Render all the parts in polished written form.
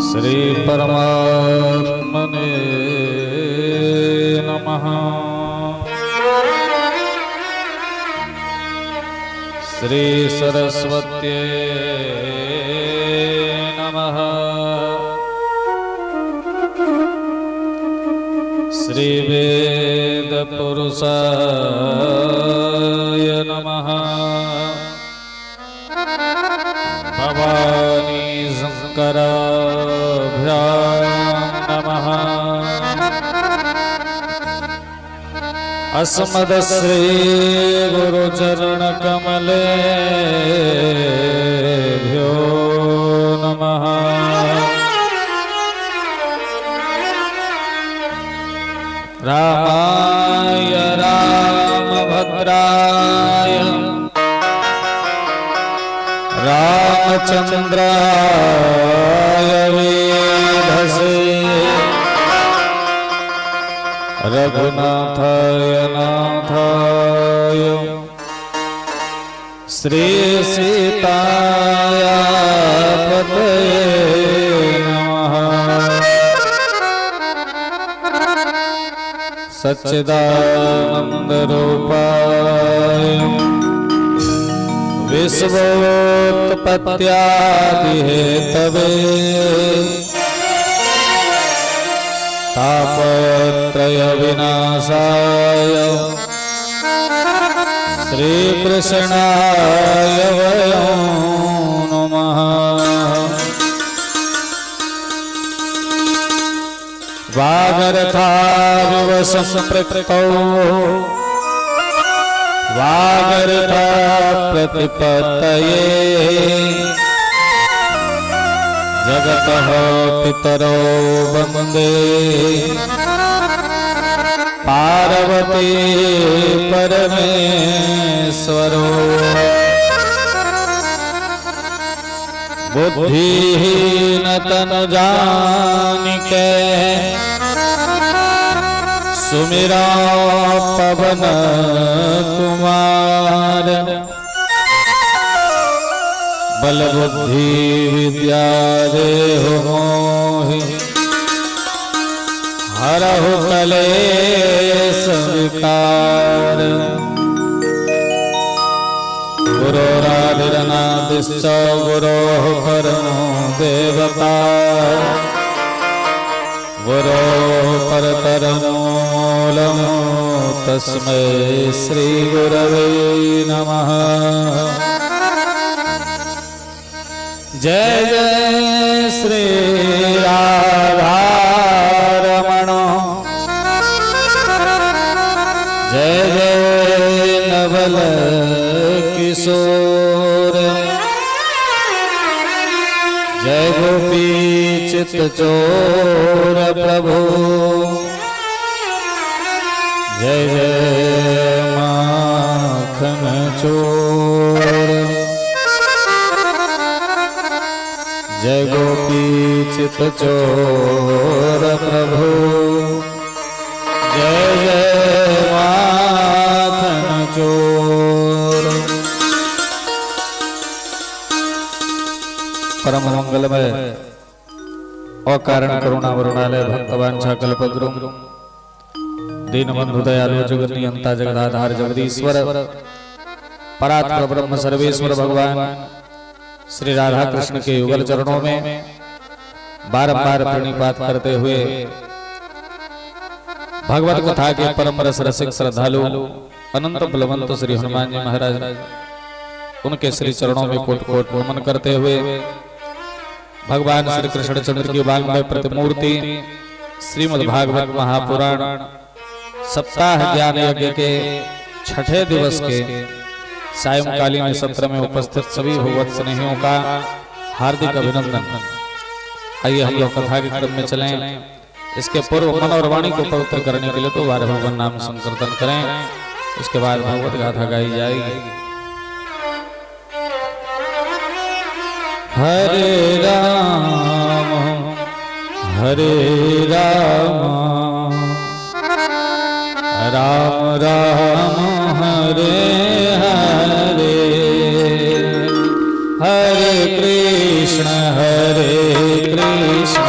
श्री परमात्मने नमः। श्री सरस्वत्यै नमः। श्री वेद पुरुषाय नमः। भवानी शंकराभ्यां नमः। अस्मद् श्री गुरुचरण कमलेभ्यो नमः। रामाय रामभद्राय रामचंद्राय वेधसे रघुनाथाय नाथाय श्री सीताय पतये नमः। सच्चिदानंद रूपाय विश्वोत्पत्त्यादि हेतवे तापत्रय विनाशाय श्रीकृष्णाय वयं नमः। वागर्थाविव सम्पृक्तौ वागर्था प्रतिपत्तये जगतः पितरो वन्दे पार्वती परमेश्वरो। बुद्धिहीन तनु जानिके सुमिरा पवन कुमार। बल बुद्धि विद्या देहु मोहि हरहु कलेश विकार। गुरोरादिरनादिश्च गुरोः परमो देवता गुरोः परतरमो मूलम् तस्मै श्री गुरवे नमः। जय जय श्री राधारमण जय जय नवल किशोर जय गोपी चित चोर प्रभु जय जय माखन चोर जय गोपी चित चोर प्रभु जय जय माखन चोर। परम मंगलमय अकारण करुणा वरुणालय भक्तवांछा कल्पद्रुम दीनबंधु दयालु जगन्नियंता जगदाधार जगदीश्वर परात्पर ब्रह्म सर्वेश्वर भगवान श्री राधा कृष्ण के युगल चरणों में बारंबार प्रणिपात करते हुए भगवत कथा के परम रस रसिक श्रद्धालु अनंत बलवंत श्री हनुमान जी महाराज उनके श्री चरणों में कोट कोट नमन करते हुए भगवान श्री कृष्ण चंद्र की वाग्मय प्रतिमूर्ति श्रीमद् भागवत महापुराण सप्ताह ज्ञान यज्ञ के छठे दिवस के सायंकालीन सत्र में उपस्थित सभी भगवत स्नेहियों का हार्दिक अभिनंदन। आइए हम लोग कथा के क्रम में चलें। इसके पूर्व मन और वाणी को पवित्र करने के लिए तो बार भगवान नाम संकीर्तन करें, उसके बाद भगवत गाथा गाई जाएगी। हरे राम राम राम हरे हरे हरे कृष्ण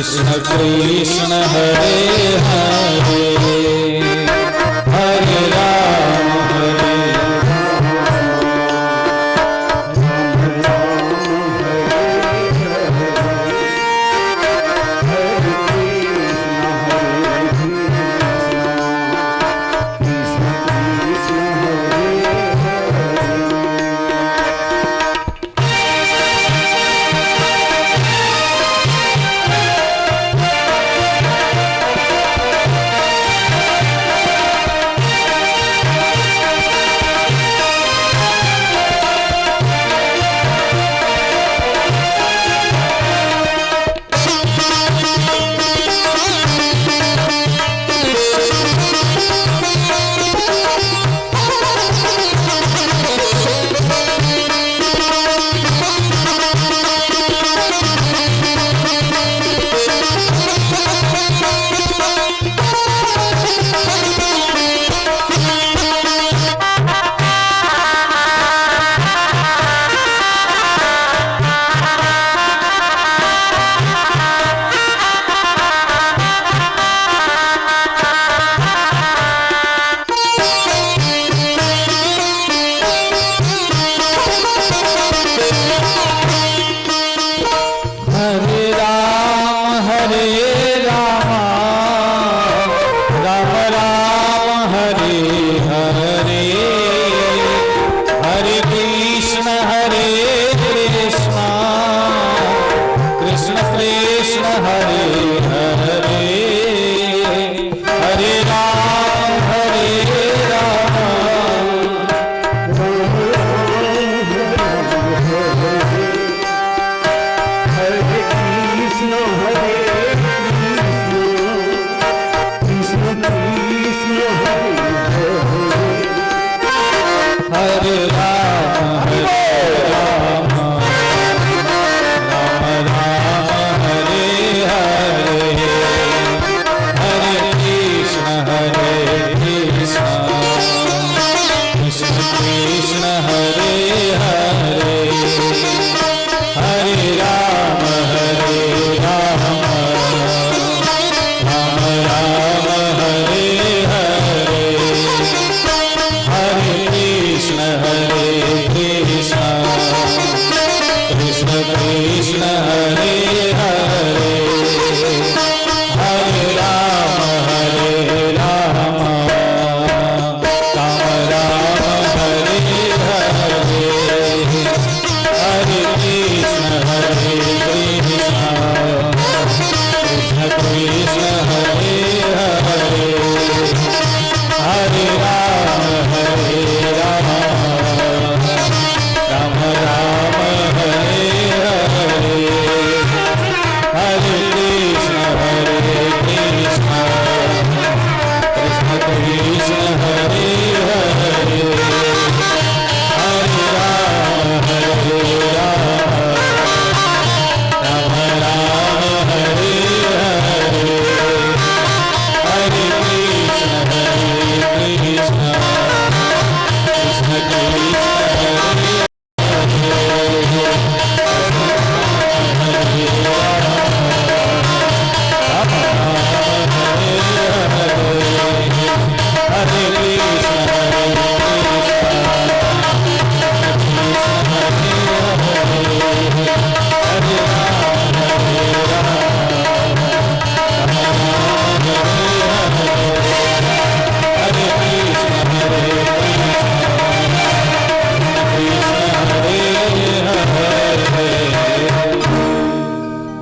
कृष्ण कृष्ण हरे हरे हरे राम हरे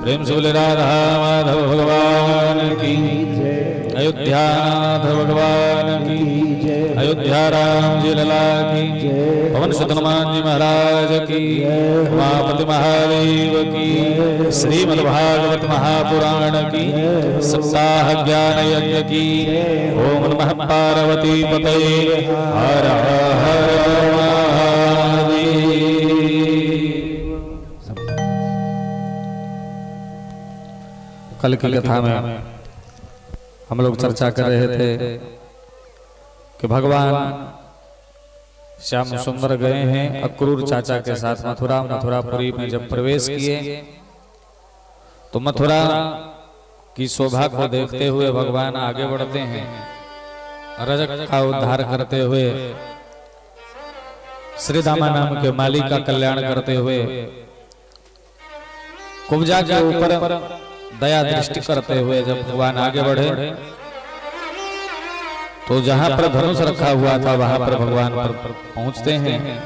प्रेम से बोले राधा माधव भगवान की अयोध्यानाथ भगवान की अयोध्या राम जी लला की पवन सुत हनुमान जी महाराज की उमापति महादेव की श्रीमद्भागवत महापुराण की सप्ताह ज्ञान यज्ञ की ओम नमः पार्वती पतये हर हर महादेव। कल की कथा में हम लोग चर्चा कर रहे थे कि भगवान श्याम सुंदर गए हैं अक्रूर चाचा के साथ मथुरापुरी में जब प्रवेश किए तो मथुरा की शोभा को देखते हुए भगवान आगे बढ़ते हैं, रजक का उद्धार करते हुए, श्री दामा नाम के मालिक का कल्याण करते हुए, कुब्जा के ऊपर दया दृष्टि करते हुए जब भगवान आगे बढ़े तो जहां पर धनुष रखा हुआ था वहां पर भगवान पर पहुंचते हैं।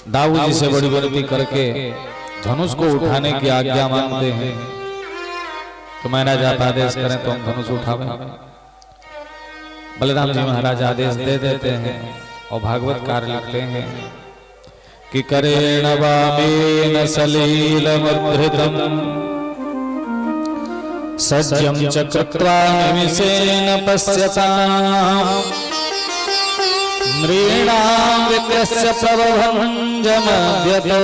दाऊद जी से बड़ी विनती करके धनुष को उठाने की आज्ञा मांगते हैं। तो महाराज आप आदेश करें तो हम धनुष उठावें। बलराम जी महाराज आदेश दे देते हैं और भागवत कार लिखते हैं कि करेण वामेन सलीलमुद्धृतम् सज्जं च कृत्वा निमिषेण पश्यताम् नृणां विक्रस्य प्रभञ्जमद्यतो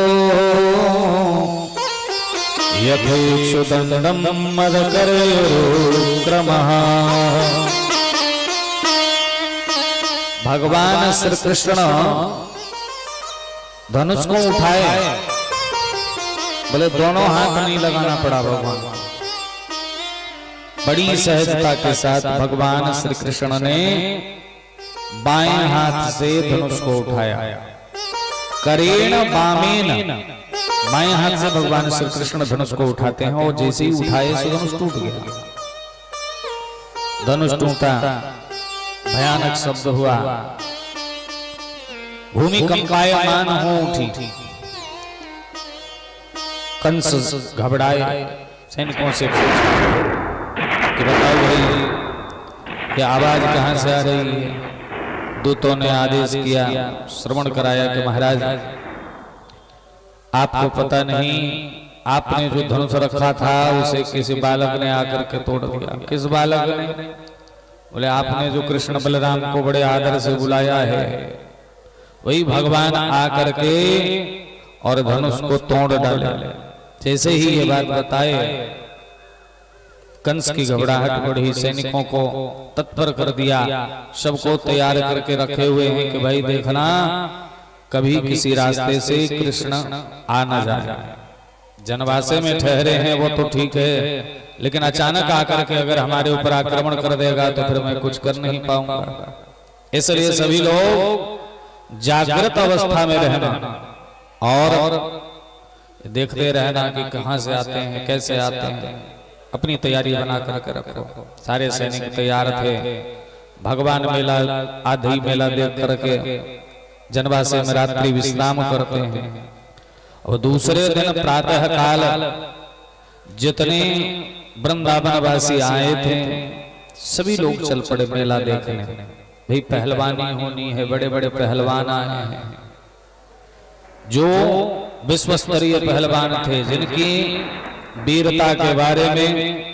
यथेक्षुदण्डं मदकरयोरुक्रमः। भगवान श्री कृष्ण धनुष को उठाए, बोले दोनों हाथ नहीं लगाना पड़ा भगवान, बड़ी सहजता के साथ भगवान श्री कृष्ण ने बाएं हाथ से धनुष को उठाया। करेण वामेन, बाएं हाथ से भगवान श्री कृष्ण धनुष को उठाते हैं और जैसे ही उठाए सो धनुष टूट गया। धनुष टूटा, भयानक शब्द हुआ, भूमि कंपायमान हो उठी। कंस घबराए, सैनिकों से कि बताओ भाई ये आवाज कहां से आ रही है। दूतों ने आदेश किया, श्रवण कराया कि महाराज आपको पता नहीं, आपने जो धनुष रखा था उसे किसी बालक ने आकर के तोड़ दिया। किस बालक ने? बोले आपने जो कृष्ण बलराम को बड़े आदर से बुलाया है वही भगवान आकर के और धनुष को तोड़ डाले। जैसे ही ये बात बताए कंस की घबराहट बढ़ी, सैनिकों को तत्पर कर दिया, सबको तैयार करके रखे हुए हैं कि भाई देखना कभी किसी रास्ते से कृष्ण आ न जाए। जनवासे में ठहरे हैं वो तो ठीक है, लेकिन अचानक आकर के अगर हमारे ऊपर आक्रमण कर देगा तो फिर मैं कुछ कर नहीं पाऊंगा। इसलिए सभी लोग जागृत अवस्था में रहना और देखते रहना कि कहां से आते हैं, कैसे आते हैं, अपनी तैयारी बना करके रखो। सारे सैनिक तैयार थे। भगवान मेला आधी मेला देख करके जनवासे में रात्रि विश्राम करते हैं और दूसरे दिन प्रातः काल जितने वृंदावन वासी आए थे सभी लोग चल पड़े मेला देखने। भाई पहलवानी होनी है, बड़े बड़े पहलवान आए हैं जो विश्वस्तरीय पहलवान थे, जिनकी वीरता के बारे में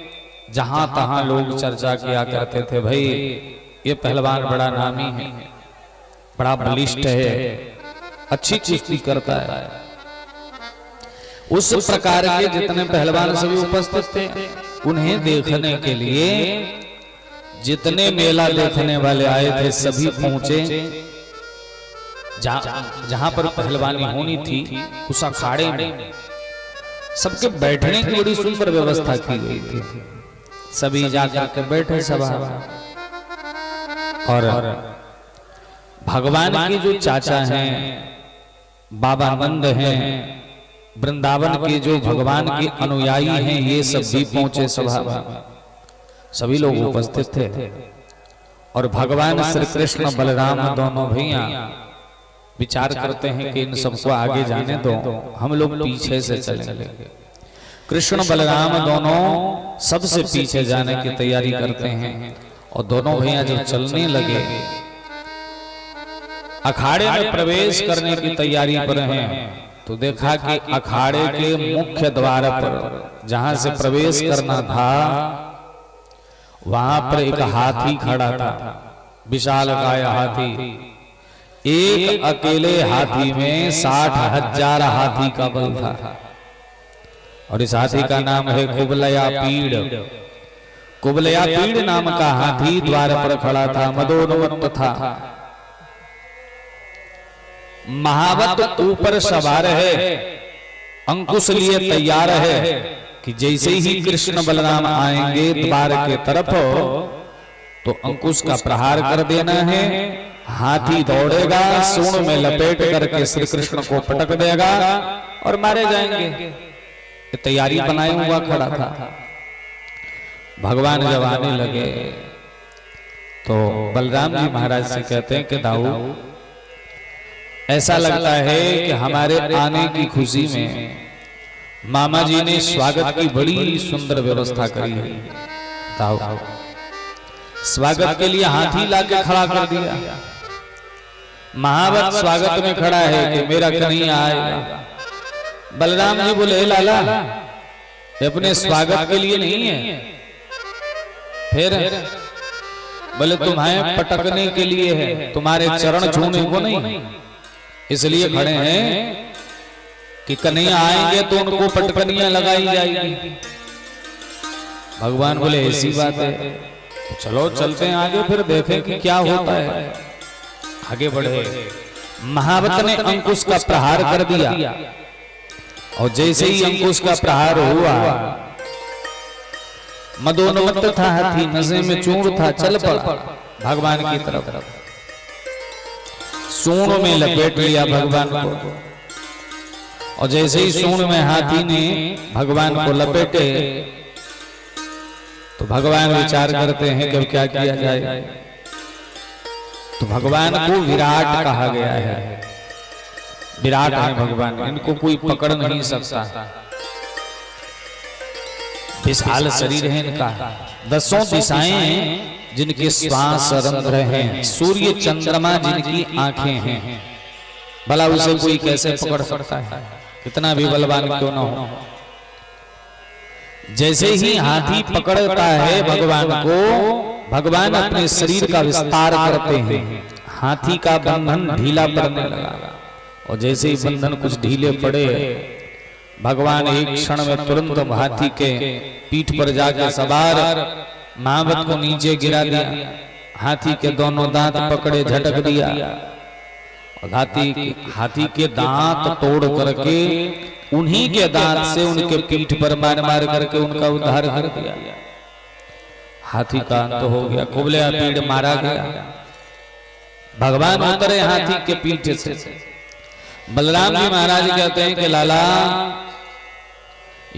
जहां तहां लोग चर्चा किया करते थे। भाई ये पहलवान बड़ा नामी है, बड़ा बलिष्ठ है, अच्छी कुश्ती करता है। उस प्रकार के जितने पहलवान सभी उपस्थित थे, उन्हें देखने के लिए जितने मेला देखने वाले आए थे सभी पहुंचे। जहां पर पहलवानी होनी थी उस अखाड़े में सबके बैठने की बड़ी सुंदर व्यवस्था की गई थी। सभी जाकर के बैठे सभा और भगवान के जो चाचा हैं, बाबा नंद हैं, वृंदावन के जो भगवान के अनुयायी हैं, ये सब भी पहुंचे सभा में। सभी लोग उपस्थित थे और भगवान श्री कृष्ण बलराम दोनों भैया विचार करते हैं कि इन सबको आगे जाने दो, हम लोग पीछे से चलेंगे। कृष्ण बलराम दोनों सबसे पीछे जाने की तैयारी करते हैं और दोनों भैया जब चलने लगे अखाड़े में प्रवेश करने की तैयारी पर हैं तो देखा कि अखाड़े के मुख्य द्वार पर जहां से प्रवेश करना था वहां पर एक हाथी खड़ा था, विशालकाय हाथी। एक अकेले हाथी में 60,000 हाथी का बल था और इस हाथी का नाम है कुबलया पीड़। कुबलया पीड़ नाम का हाथी द्वार पर खड़ा था, मदोन्मत्त था। महावत ऊपर सवार है, अंकुश लिए तैयार है कि जैसे ही कृष्ण बलराम आएंगे द्वार के तरफ तो अंकुश का प्रहार कर देना है, हाथी दौड़ेगा, सूंड में लपेट करके श्री कृष्ण को पटक देगा और मारे जाएंगे। तैयारी बनाए हुआ खड़ा था। भगवान जब आने लगे तो बलराम जी महाराज से कहते हैं कि दाऊ, ऐसा लगता है कि हमारे आने की खुशी में मामा जी ने स्वागत की बड़ी सुंदर व्यवस्था करी है। दाऊ, स्वागत के लिए हाथी लाके खड़ा कर दिया। महावत स्वागत में खड़ा है कि मेरा कन्हैया आएगा। बलराम जी बोले, लाला अपने स्वागत के लिए नहीं है, फिर बोले तुम्हें पटकने के लिए है, तुम्हारे चरण छूने को नहीं, इसलिए खड़े हैं कि कन्हैया आएंगे तो उनको पटकनियां लगाई जाएगी। भगवान बोले ऐसी बात है, चलो चलते हैं आगे, फिर देखें कि क्या होता है। आगे बढ़े। महावत ने अंकुश का प्रहार कर दिया और जैसे ही अंकुश का प्रहार हुआ, मदोन्मत्त था हाथी, नशे में चूर था, चल पड़ा भगवान की तरफ। सूंड में लपेट लिया भगवान को, और जैसे ही सूंड में हाथी ने भगवान को लपेटे तो भगवान विचार करते हैं कि क्या किया जाए। तो भगवान को विराट कहा गया है, विराट है भगवान, इनको कोई पकड़ नहीं सकता। विशाल शरीर है इनका, 10 दिशाएं जिनके श्वास रंध्र हैं, सूर्य चंद्रमा जिनकी आंखें हैं, भला उसे कोई कैसे पकड़ सकता है, कितना भी बलवान क्यों ना हो। जैसे ही हाथी पकड़ता है भगवान को, भगवान अपने शरीर का विस्तार करते हैं, हाथी का बंधन ढीला पड़ने लगा, और जैसे ही बंधन कुछ ढीले पड़े, भगवान एक क्षण में तुरंत हाथी के पीठ पर जाकर सवार महावत को नीचे गिरा दिया, हाथी के दोनों दांत पकड़े झटक दिया, और हाथी के दांत तोड़ करके उन्हीं के दांत से उनके पीठ पर मार मार करके उनका उद्धार कर दिया। हाथी का अंत हो गया, कुबले पीड़ मारा गया, भगवान उतरे हाथी के पीठ से। बलराम जी महाराज कहते हैं कि लाला,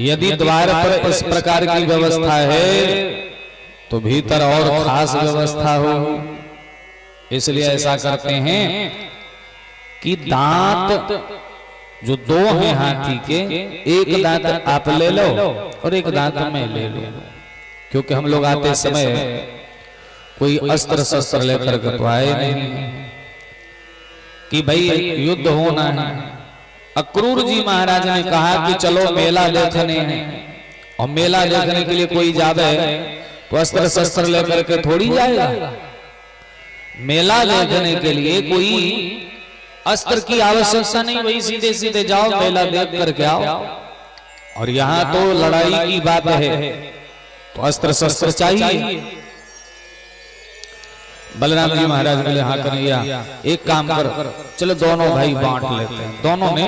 यदि द्वार पर इस प्रकार की व्यवस्था है तो भीतर और खास व्यवस्था हो, इसलिए ऐसा करते हैं कि दांत जो 2 हैं हाथी के, एक दांत आप ले लो और एक दांत मैं ले लो, क्योंकि हम लोग आते समय कोई अस्त्र शस्त्र लेकर के तो आए नहीं कि भाई युद्ध होना है। अक्रूर जी महाराज ने कहा कि चलो मेला देखने हैं, और मेला देखने के लिए कोई जावे तो अस्त्र शस्त्र लेकर के थोड़ी जाएगा। मेला देखने के लिए कोई अस्त्र की आवश्यकता नहीं, वही सीधे सीधे जाओ, मेला देख करके आओ। और यहाँ तो लड़ाई की बात है तो अस्त्र शस्त्र चाहिए। बलराम जी महाराज बोले, हाँ कन्हैया एक काम कर, चलो दोनों भाई बांट लेते हैं। दोनों ने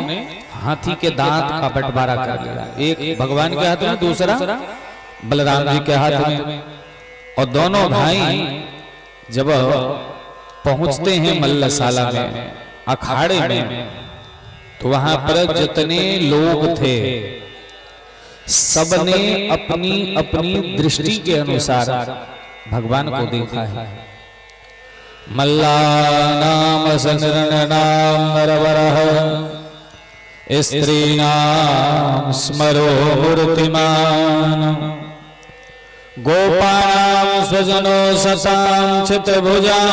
हाथी के दांत का बंटवारा कर लिया, एक भगवान के हाथ में, दूसरा बलराम जी के हाथ में। और दोनों भाई जब पहुंचते हैं मल्लशाला में, अखाड़े में, तो वहां पर जितने लोग थे सबने अपनी अपनी दृष्टि के अनुसार भगवान को देखा है। मल्लानाम सनरनाम नरवरः स्त्रीणाम स्मरो मूर्तिमान गोपानाम स्वजनो सतां चितभुजां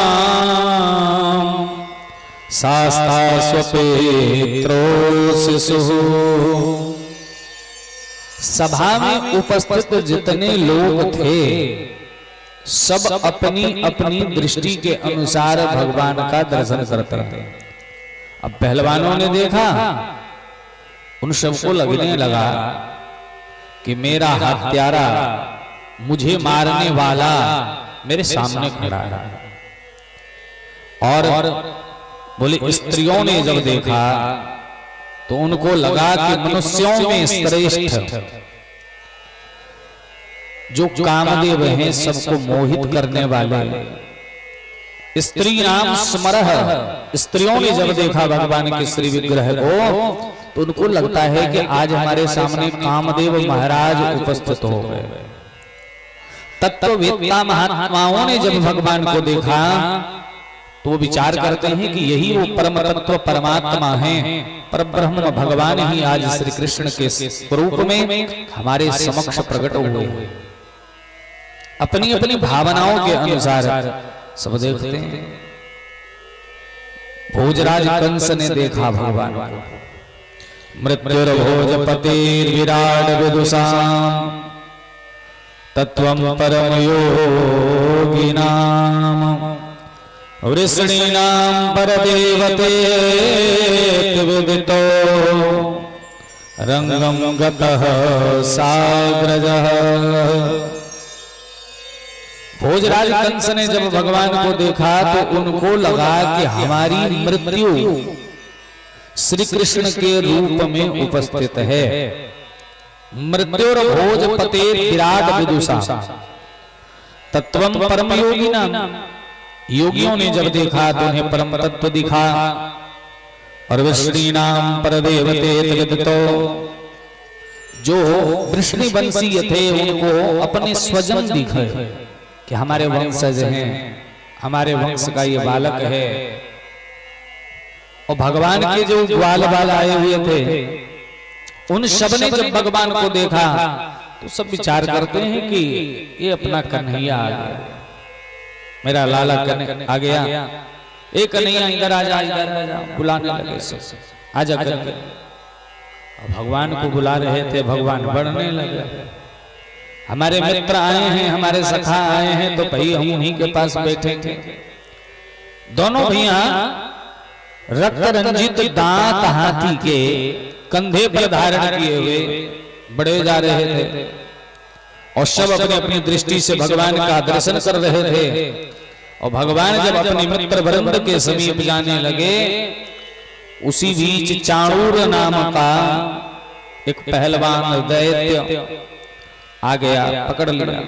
शास्ता स्वपेत्रो शिशुः। सभा में उपस्थित जितने लोग थे सब अपनी अपनी दृष्टि के अनुसार भगवान का दर्शन करते हैं। अब पहलवानों ने देखा, उन सबको लगने लगा कि मेरा हत्यारा, मुझे मारने वाला मेरे सामने खड़ा है। और बोले स्त्रियों ने जब देखा तो उनको लगा कि मनुष्यों में श्रेष्ठ जो कामदेव हैं, सबको मोहित करने वाले। स्त्री नाम स्मरह, स्त्रियों ने जब देखा भगवान के श्री विग्रह को तो उनको लगता है कि आज हमारे सामने कामदेव महाराज उपस्थित हो गए। तत्ववेत्ता महात्माओं ने जब भगवान को देखा तो वो विचार करते हैं कि यही वो परम तत्व परमात्मा हैं, परब्रह्म भगवान ही आज श्री कृष्ण के स्वरूप में हमारे समक्ष प्रकट हुए। अपनी अपनी भावनाओं के अनुसार सब देखते हैं। भोजराज कंस ने देखा भगवान को, मृत्युर्भोजपतिर् विराट विदुषाम् तत्वं परम योगिनाम् वृष्णीनां परदेवते विदितो रंगं गतः साग्रजः। भोजराज कंस ने जब भगवान को देखा तो उनको लगा कि हमारी मृत्यु श्री कृष्ण के रूप में उपस्थित है। मृत्युर भोजपते विराट विदुषा तत्वं परम योगिनां, योगियों ने जब देखा तो उन्हें परम तत्व दिखा। और वृष्णीनां परदेवते विदितो, जो वृष्णि वंशीय थे उनको अपने स्वजन दिखे कि हमारे वंशज हैं, हमारे वंश का ये बालक है। और भगवान के जो ग्वाल बाल आए हुए थे उन सब ने जब भगवान को देखा तो सब विचार करते हैं कि ये अपना कन्हैया आ गया, मेरा लाला आ गया। एक कन्हैया इधर आ जा, इधर आ जा, बुलाने लगे सब, आजा करके। भगवान को बुला रहे थे, भगवान बढ़ने लगे। हमारे मित्र आए हैं, हमारे सखा आए हैं, तो भाई हम उन्हीं के पास बैठे थे। दोनों भैया रक्त रंजित दांत हाथी के कंधे पर धारण किए हुए बड़े जा रहे थे और सब अपनी अपनी दृष्टि से भगवान का दर्शन कर रहे थे। और भगवान जब अपने मित्र वृंद के समीप जाने लगे, उसी बीच चाणूर नाम का एक पहलवान दैत्य आ गया, पकड़ लिया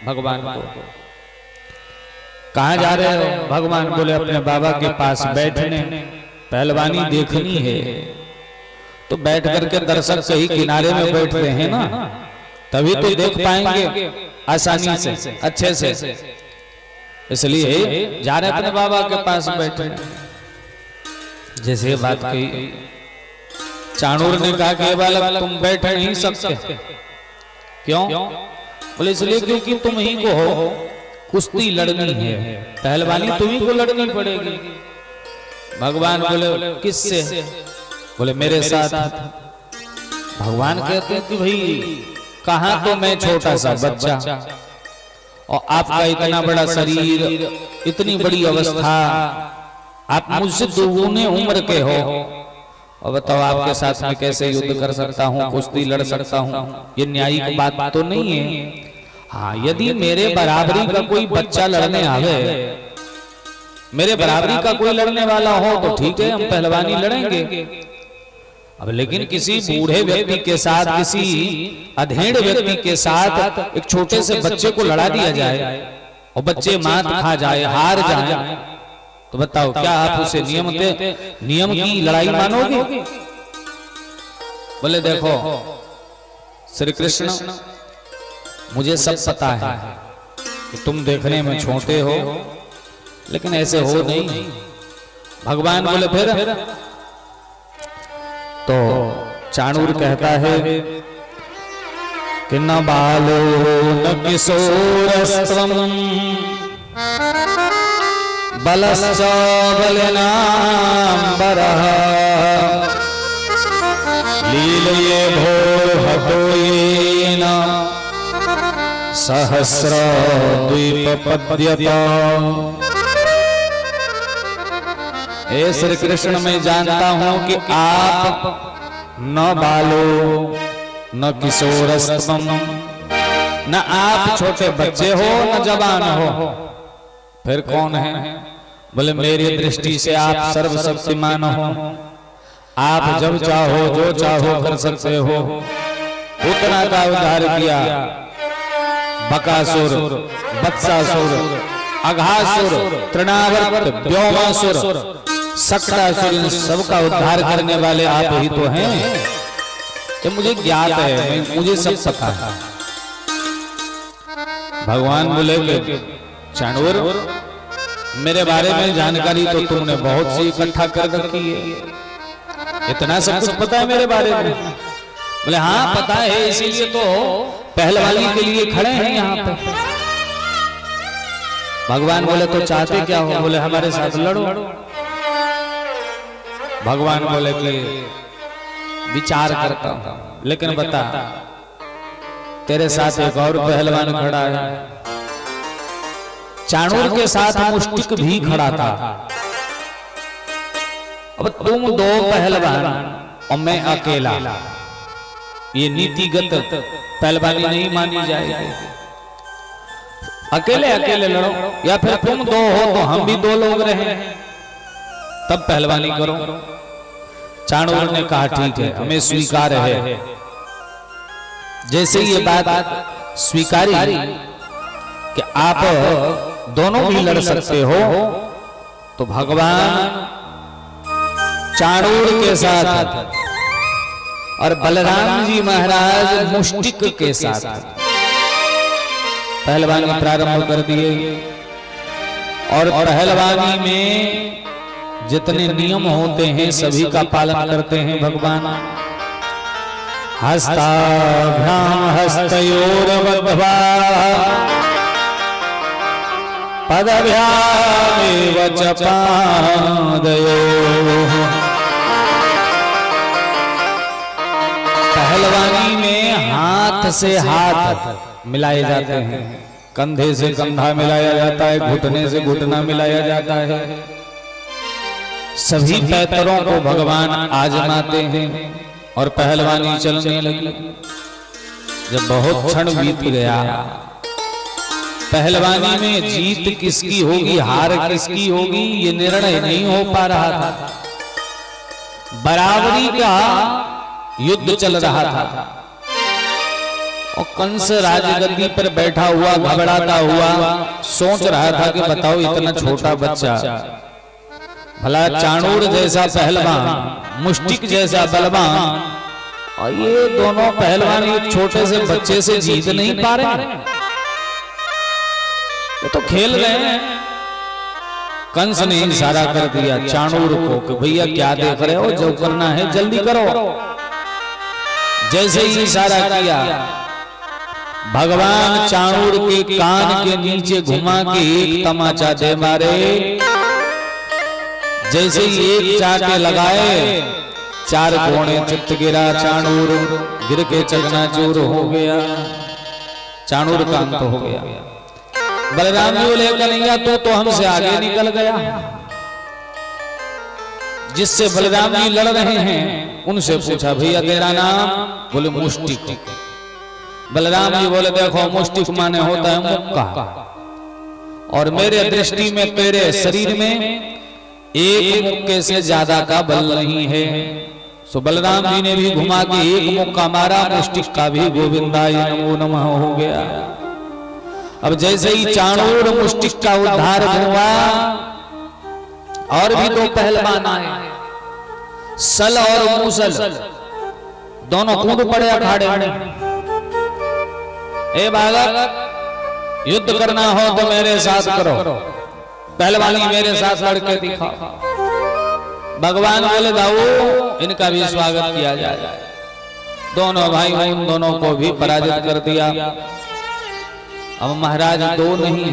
भगवान को। कहाँ जा रहे हो? भगवान बोले अपने बाबा के पास बैठने, पहलवानी देखनी है। तो बैठ करके दर्शक सही किनारे में बैठते हैं ना, तभी तो देख पाएंगे आसानी से, अच्छे से। इसलिए जा रहे अपने बाबा के पास बैठे। जैसे बात कही, चाणूर ने कहा कि बालक तुम बैठ नहीं सकते। क्यों? बोले इसलिए क्योंकि तुम ही को हो कुश्ती लड़नी है, पहलवानी तुम्ही को लड़नी पड़ेगी। भगवान बोले किससे? बोले मेरे साथ। भगवान कहते हैं कि भाई कहां तो मैं छोटा सा बच्चा और आपका इतना बड़ा शरीर, इतनी बड़ी अवस्था, आप मुझसे दोगुने उम्र के हो, और बताओ आपके साथ में कैसे युद्ध कर सकता हूँ, कुश्ती लड़ सकता हूँ? ये न्यायिक बात तो नहीं है। हाँ, यदि मेरे बराबरी का कोई बच्चा लड़ने आवे, मेरे बराबरी का कोई लड़ने वाला हो तो ठीक है, हम पहलवानी लड़ेंगे। अब लेकिन किसी बूढ़े व्यक्ति के साथ, किसी अधेड़ व्यक्ति के साथ एक छोटे से बच्चे को लड़ा दिया जाए और बच्चे मात खा जाए, हार जाए, तो बताओ क्या आप उसे नियम की लड़ाई मानोगे? बोले देखो श्री कृष्ण, मुझे सब पता है कि तुम देखने में छोटे हो, लेकिन ऐसे हो नहीं। भगवान बोले फिर? तो चाणूर कहता है कि न बालो न किशोरस्त्वं बलश्च बलिनाम्बरः लीलये भोर्हतो येन सहस्रद्वीपपद्यता। हे श्री कृष्ण, मैं जानता हूं कि आप न बालो न किशोरस्त्वं, न आप छोटे बच्चे हो न जवान हो, फिर कौन है? बोले मेरी दृष्टि से आप सर्वशक्तिमान हो, आप जब चाहो जो चाहो कर सकते हो। उतना का उद्धार किया, बकासुर, वत्सासुर, अघासुर, तृणावर्त, व्योमासुर, सक्रासुर, इन सबका उद्धार करने वाले आप ही तो हैं। ये मुझे ज्ञात है, मुझे सब पता है। भगवान बोले कि चाणूर, मेरे बारे में जानकारी तो तुमने बहुत सी इकट्ठा कर रखी है, इतना सब कुछ पता है मेरे बारे में? बोले हाँ पता है, इसीलिए तो पहलवानी के लिए खड़े हैं यहाँ पे। भगवान बोले तो चाहते क्या हो? बोले हमारे साथ लड़ो। भगवान बोले कि विचार करता हूं, लेकिन बता तेरे साथ एक और पहलवान खड़ा है। चाणूर के साथ मुष्टिक भी खड़ा था। अब तुम दो पहलवान और मैं अकेला, ये नीतिगत पहलवानी नहीं मानी जाएगी। अकेले अकेले लड़ो, या फिर तुम दो हो तो हम भी दो लोग रहे, तब पहलवानी करो। चाणूर ने कहा ठीक है, हमें स्वीकार है। जैसे ये बात स्वीकारी कि आप दोनों भी लड़ सकते हो, तो भगवान चाणूर के साथ और बलराम जी महाराज मुष्टिक के साथ पहलवानी प्रारंभ कर दिए। और पहलवानी में जितने नियम होते हैं सभी का पालन करते हैं भगवान। हस्ताभ्याम हस्तयोर्बद्ध्वा पदभ्यामेव च पादयोः। पहलवानी में हाथ से हाथ मिलाए जाते हैं, कंधे से कंधा मिलाया जाता है, घुटने से घुटना मिलाया जाता है। सभी पैतरों को भगवान आजमाते हैं और पहलवानी चलने लगी। जब बहुत क्षण बीत गया, पहलवानी में जीत किसकी होगी हार किसकी होगी ये निर्णय नहीं हो पा रहा था। बराबरी का युद्ध चल रहा था और कंस राजगद्दी पर बैठा हुआ घबराता हुआ सोच रहा था कि बताओ इतना छोटा बच्चा, भला चाणूर जैसा पहलवान, मुष्टिक जैसा बलवान, और ये दोनों पहलवान एक छोटे से बच्चे से जीत नहीं पा रहे, ये तो खेल रहे हैं। कंस ने इशारा कर दिया चाणूर को कि भैया क्या देख रहे हो, जो करना है जल्दी करो। जैसे ही इशारा किया, भगवान चाणूर के कान के नीचे घुमा के एक तमाचा दे मारे। जैसे ही एक चाटे लगाए, चार कोने चित्त गिरा, चाणूर गिर के चकनाचूर हो गया, चाणूर का अंत हो गया। बलराम जी बोले कन्हैया तो हमसे आगे निकल गया। जिससे बलराम जी लड़ रहे हैं उनसे पूछा भैया तेरा नाम? बोले मुष्टिक। बलराम जी बोले देखो मुष्टिक माने होता है मुक्का, और मेरे दृष्टि में तेरे शरीर में एक मुक्के से ज्यादा का बल नहीं है। सो बलराम जी ने भी घुमा के एक मुक्का मारा, मुष्टिक का भी गोविंदाय नमो नमः हो गया। अब जैसे ही चाणूर मुष्टिक का उद्धार हुआ, और भी दो पहलवान आए, सल और मूसल, दोनों कूद पड़े अखाड़े में। ए बालक, युद्ध करना हो तो मेरे साथ करो, पहलवानी मेरे साथ लड़के दिखाओ। भगवान बोले दाऊ इनका भी स्वागत किया जाए। दोनों भाई उन दोनों को भी पराजित कर दिया। अब महाराज दो नहीं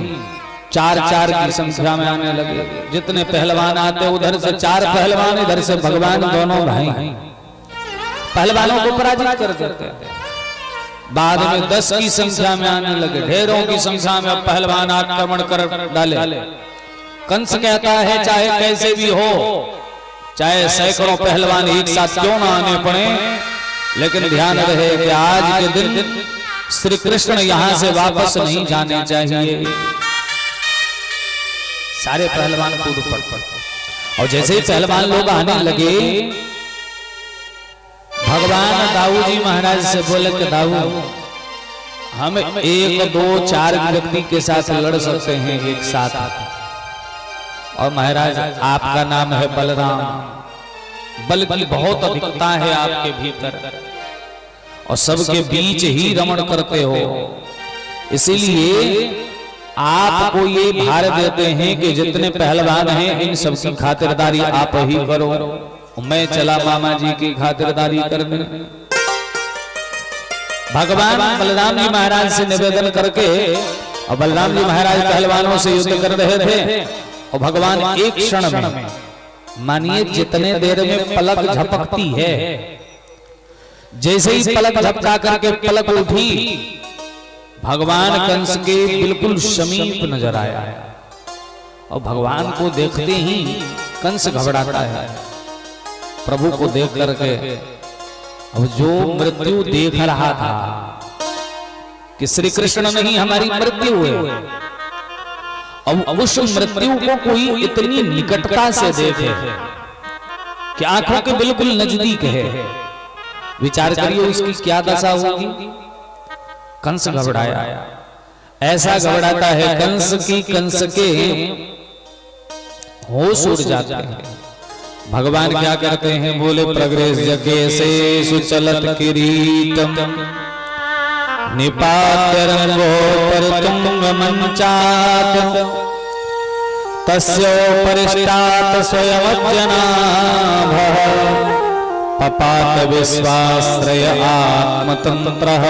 चार चार की संख्या में आने लगे। जितने पहलवान आते उधर से चार पहलवान, इधर से भगवान, दोनों भाई पहलवानों को पराजित कर देते। बाद में 10 की संख्या में आने लगे, ढेरों की संख्या में अब पहलवान आक्रमण कर डाले। कंस कहता है चाहे कैसे भी हो, चाहे सैकड़ों पहलवान एक साथ क्यों ना आने पड़े, लेकिन ध्यान रहे कि आज के दिन श्री कृष्ण यहां से वापस नहीं जाने चाहिए। सारे पहलवान कूद पड़े, और जैसे ही पहलवान लोग आने लगे, भगवान दाऊ जी महाराज से बोले कि दाऊ हम एक दो चार व्यक्ति के साथ लड़ सकते हैं एक साथ, और महाराज आपका नाम है बलराम, बल की बहुत अधिकता है आपके भीतर और सबके बीच ही रमण करते हो, इसीलिए आपको ये भार देते हैं कि जितने पहलवान हैं इन सबकी खातिरदारी आप ही करो। मैं चला मामा जी की खातिरदारी करने। भगवान बलराम जी महाराज से निवेदन करके, और बलराम जी महाराज पहलवानों से युद्ध कर रहे थे, और भगवान एक क्षण में, मानिए जितने देर में पलक झपकती है, जैसे ही पलक झपका करके पलक उठी, भगवान कंस के बिल्कुल समीप नजर आया, और भगवान को देखते ही कंस घबराता है। प्रभु को देख करके अब जो मृत्यु देख रहा था कि श्री कृष्ण नहीं हमारी मृत्यु है, अब उस मृत्यु को कोई इतनी निकटता से देखे कि आंखों के बिल्कुल नजदीक है, विचार करिए उसकी क्या दशा होगी। कंस घबराया, ऐसा घबराता है कंस की कंस के होश उड़ जाते हैं। भगवान क्या करते हैं, बोले प्रग्रेस जगे से सुचलत किरीटम निपात्य रंगोपर तुंग मंचात तस्योपरिष्टात् स्वयमज्जनाभ पपात विश्वाश्रय आत्मतंत्रः।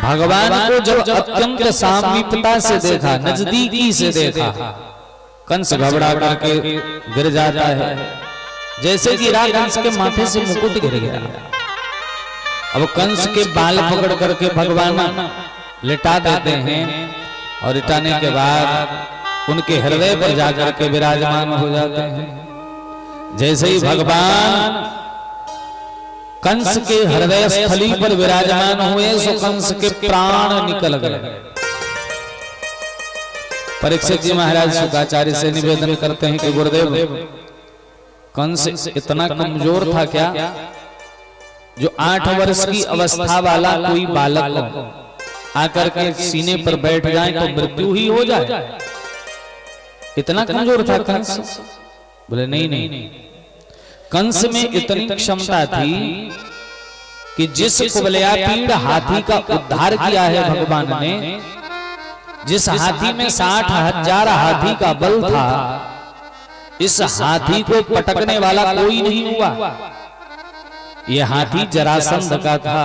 भगवान को जब अत्यंत सामीप्यता से देखा, नजदीकी से देखा, कंस घबरा करके गिर जाता है, जैसे कि कंस के माथे से मुकुट गिर गया। अब कंस के बाल पकड़ करके भगवान लिटा देते हैं, और लिटाने के बाद उनके हृदय पर जाकर के विराजमान हो जाते हैं। जैसे ही भगवान कंस के हृदय स्थली पर विराजमान हुए, सो कंस के प्राण निकल गए। परीक्षित जी महाराज शुकाचार्य से निवेदन करते हैं कि गुरुदेव, कंस इतना कमजोर था क्या, जो 8 वर्ष की अवस्था वाला कोई बालक आकर के सीने पर बैठ जाए तो मृत्यु ही हो जाए, इतना कमजोर था कंस? बोले नहीं, कंस में इतनी क्षमता थी कि जिस कुवलयापीड़ हाथी का उद्धार किया है भगवान ने, जिस हाथी में 60,000 हाथी का बल था, इस हाथी को पटकने वाला कोई नहीं हुआ। यह हाथी जरासंध का था,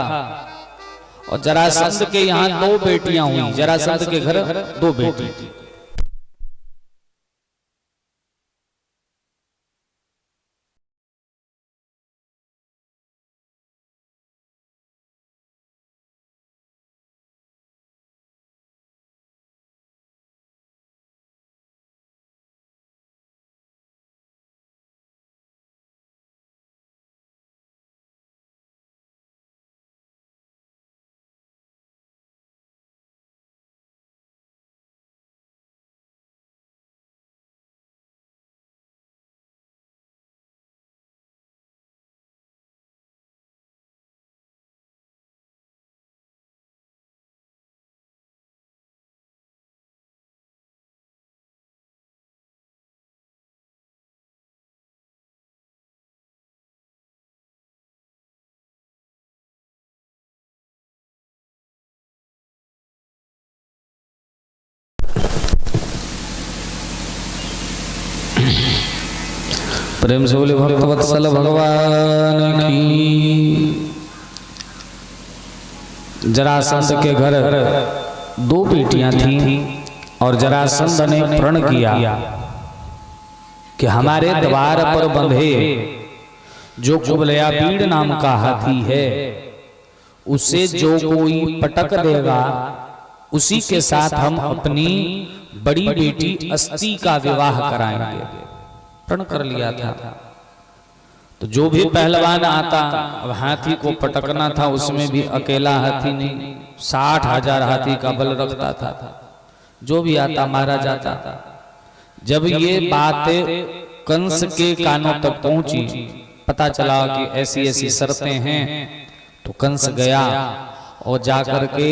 और जरासंध के यहाँ 2 बेटियां हुई। जरासंध के घर 2 बेटी। प्रेम से बोले भक्तवत्सल भगवान की। जरासंध के घर 2 बेटियां थीं, और जरासंध ने प्रण किया कि हमारे द्वार पर बंधे जो कुवलयापीड़ नाम का हाथी है, उसे जो कोई पटक देगा, उसी के साथ हम अपनी बड़ी बेटी अस्ति का विवाह कराएंगे। प्रण कर लिया था। तो जो भी पहलवान आता, अब हाथी को पटकना था, उसमें भी अकेला हाथी नहीं, 60,000 हाथी का बल रखता था, जो भी आता मारा जाता था। जब ये बातें कंस के कानों तक पहुंची, पता चला कि ऐसी ऐसी शर्तें हैं, तो कंस गया और जाकर के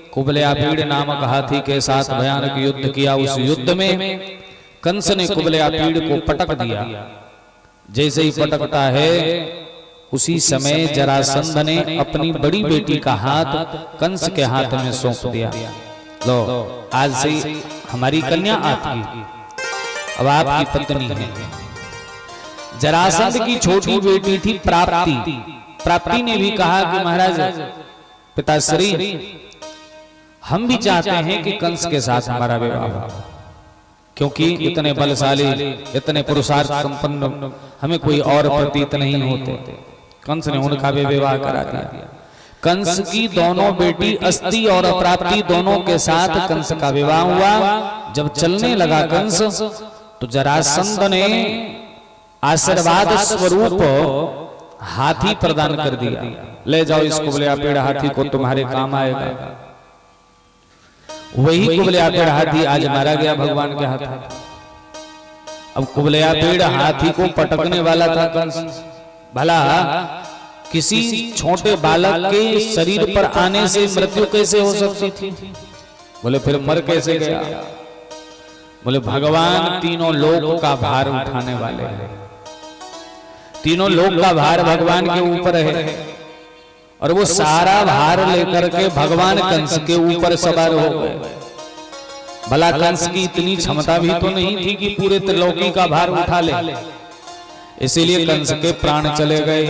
कुबलयापीड़ नामक हाथी के साथ भयानक युद्ध किया। उस युद्ध में कंस ने कुबलयापीड़ को पटक दिया। जैसे ही पटकता है उसी समय जरासंध ने अपनी बड़ी बेटी का हाथ कंस के हाथ में सौंप दिया। लो, आज से हमारी कन्या आपकी, अब आपकी पत्नी है। जरासंध की छोटी बेटी थी प्राप्ति। प्राप्ति ने भी कहा कि महाराज पिताश्री, हम भी चाहते हैं कि कंस के साथ हमारा विवाह हो, क्योंकि इतने बलशाली, इतने पुरुषार्थ संपन्न हमें कोई और प्रतीत नहीं होते। कंस ने उनका भी विवाह करा दिया। कंस की दोनों बेटी अस्ति और प्राप्ति दोनों के साथ कंस का विवाह हुआ। जब चलने लगा कंस, तो जरासंध ने आशीर्वाद स्वरूप हाथी प्रदान कर दिया। ले जाओ इस कुबलयापीड़ हाथी को, तुम्हारे काम आएगा। वही कुबलयापीड़ हाथी आज मारा गया भगवान के हाथ। अब कुबलयापीड़ हाथी को पटकने वाला था कंस। भला किसी छोटे बालक के शरीर पर आने से मृत्यु कैसे हो सकती थी? बोले फिर मर कैसे गया? बोले भगवान तीनों लोक का भार उठाने वाले हैं। तीनों लोक का भार भगवान के ऊपर है और वो सारा भार लेकर के भगवान कंस के ऊपर सवार हो गए। भला कंस की इतनी क्षमता भी तो नहीं थी कि पूरे त्रिलोकी का भार उठा ले। इसीलिए कंस के प्राण चले गए।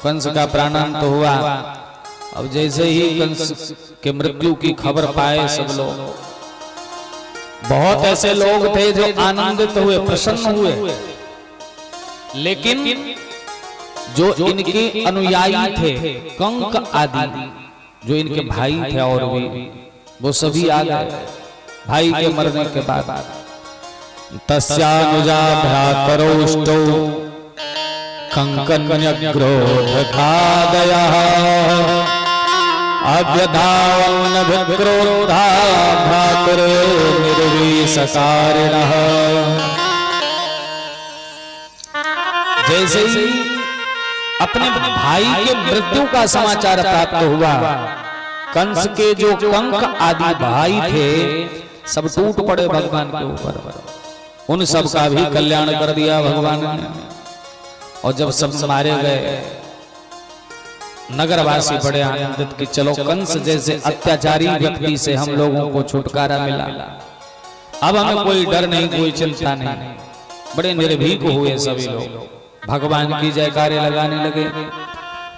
कंस का प्राणांत हुआ। अब जैसे ही कंस के मृत्यु की खबर पाए सब लोग, बहुत ऐसे लोग थे जो आनंदित हुए, प्रसन्न हुए, लेकिन जो इनके अनुयायी थे, कंक आदि, जो इनके भाई थे और भी, वो सभी आ गए भाई के मरने के बाद। तस्यानुजा भ्रातरोष्टौ कंकन्यग्रोधखादयः अभ्यधावन् विक्रोधा भ्रातृनिर्वीशकारिणः। जैसे ही अपने भाई के मृत्यु का समाचार प्राप्त हुआ, कंस के जो कंक आदि भाई थे सब टूट पड़े भगवान के ऊपर। उन सब का भी कल्याण कर दिया भगवान ने। और जब सब मारे गए, नगरवासी बड़े आनंदित कि चलो कंस जैसे अत्याचारी व्यक्ति से हम लोगों को छुटकारा मिला। अब हमें कोई डर नहीं, कोई चिंता नहीं। बड़े निर्भीक हुए सभी लोग, भगवान की जयकारे लगाने लगे।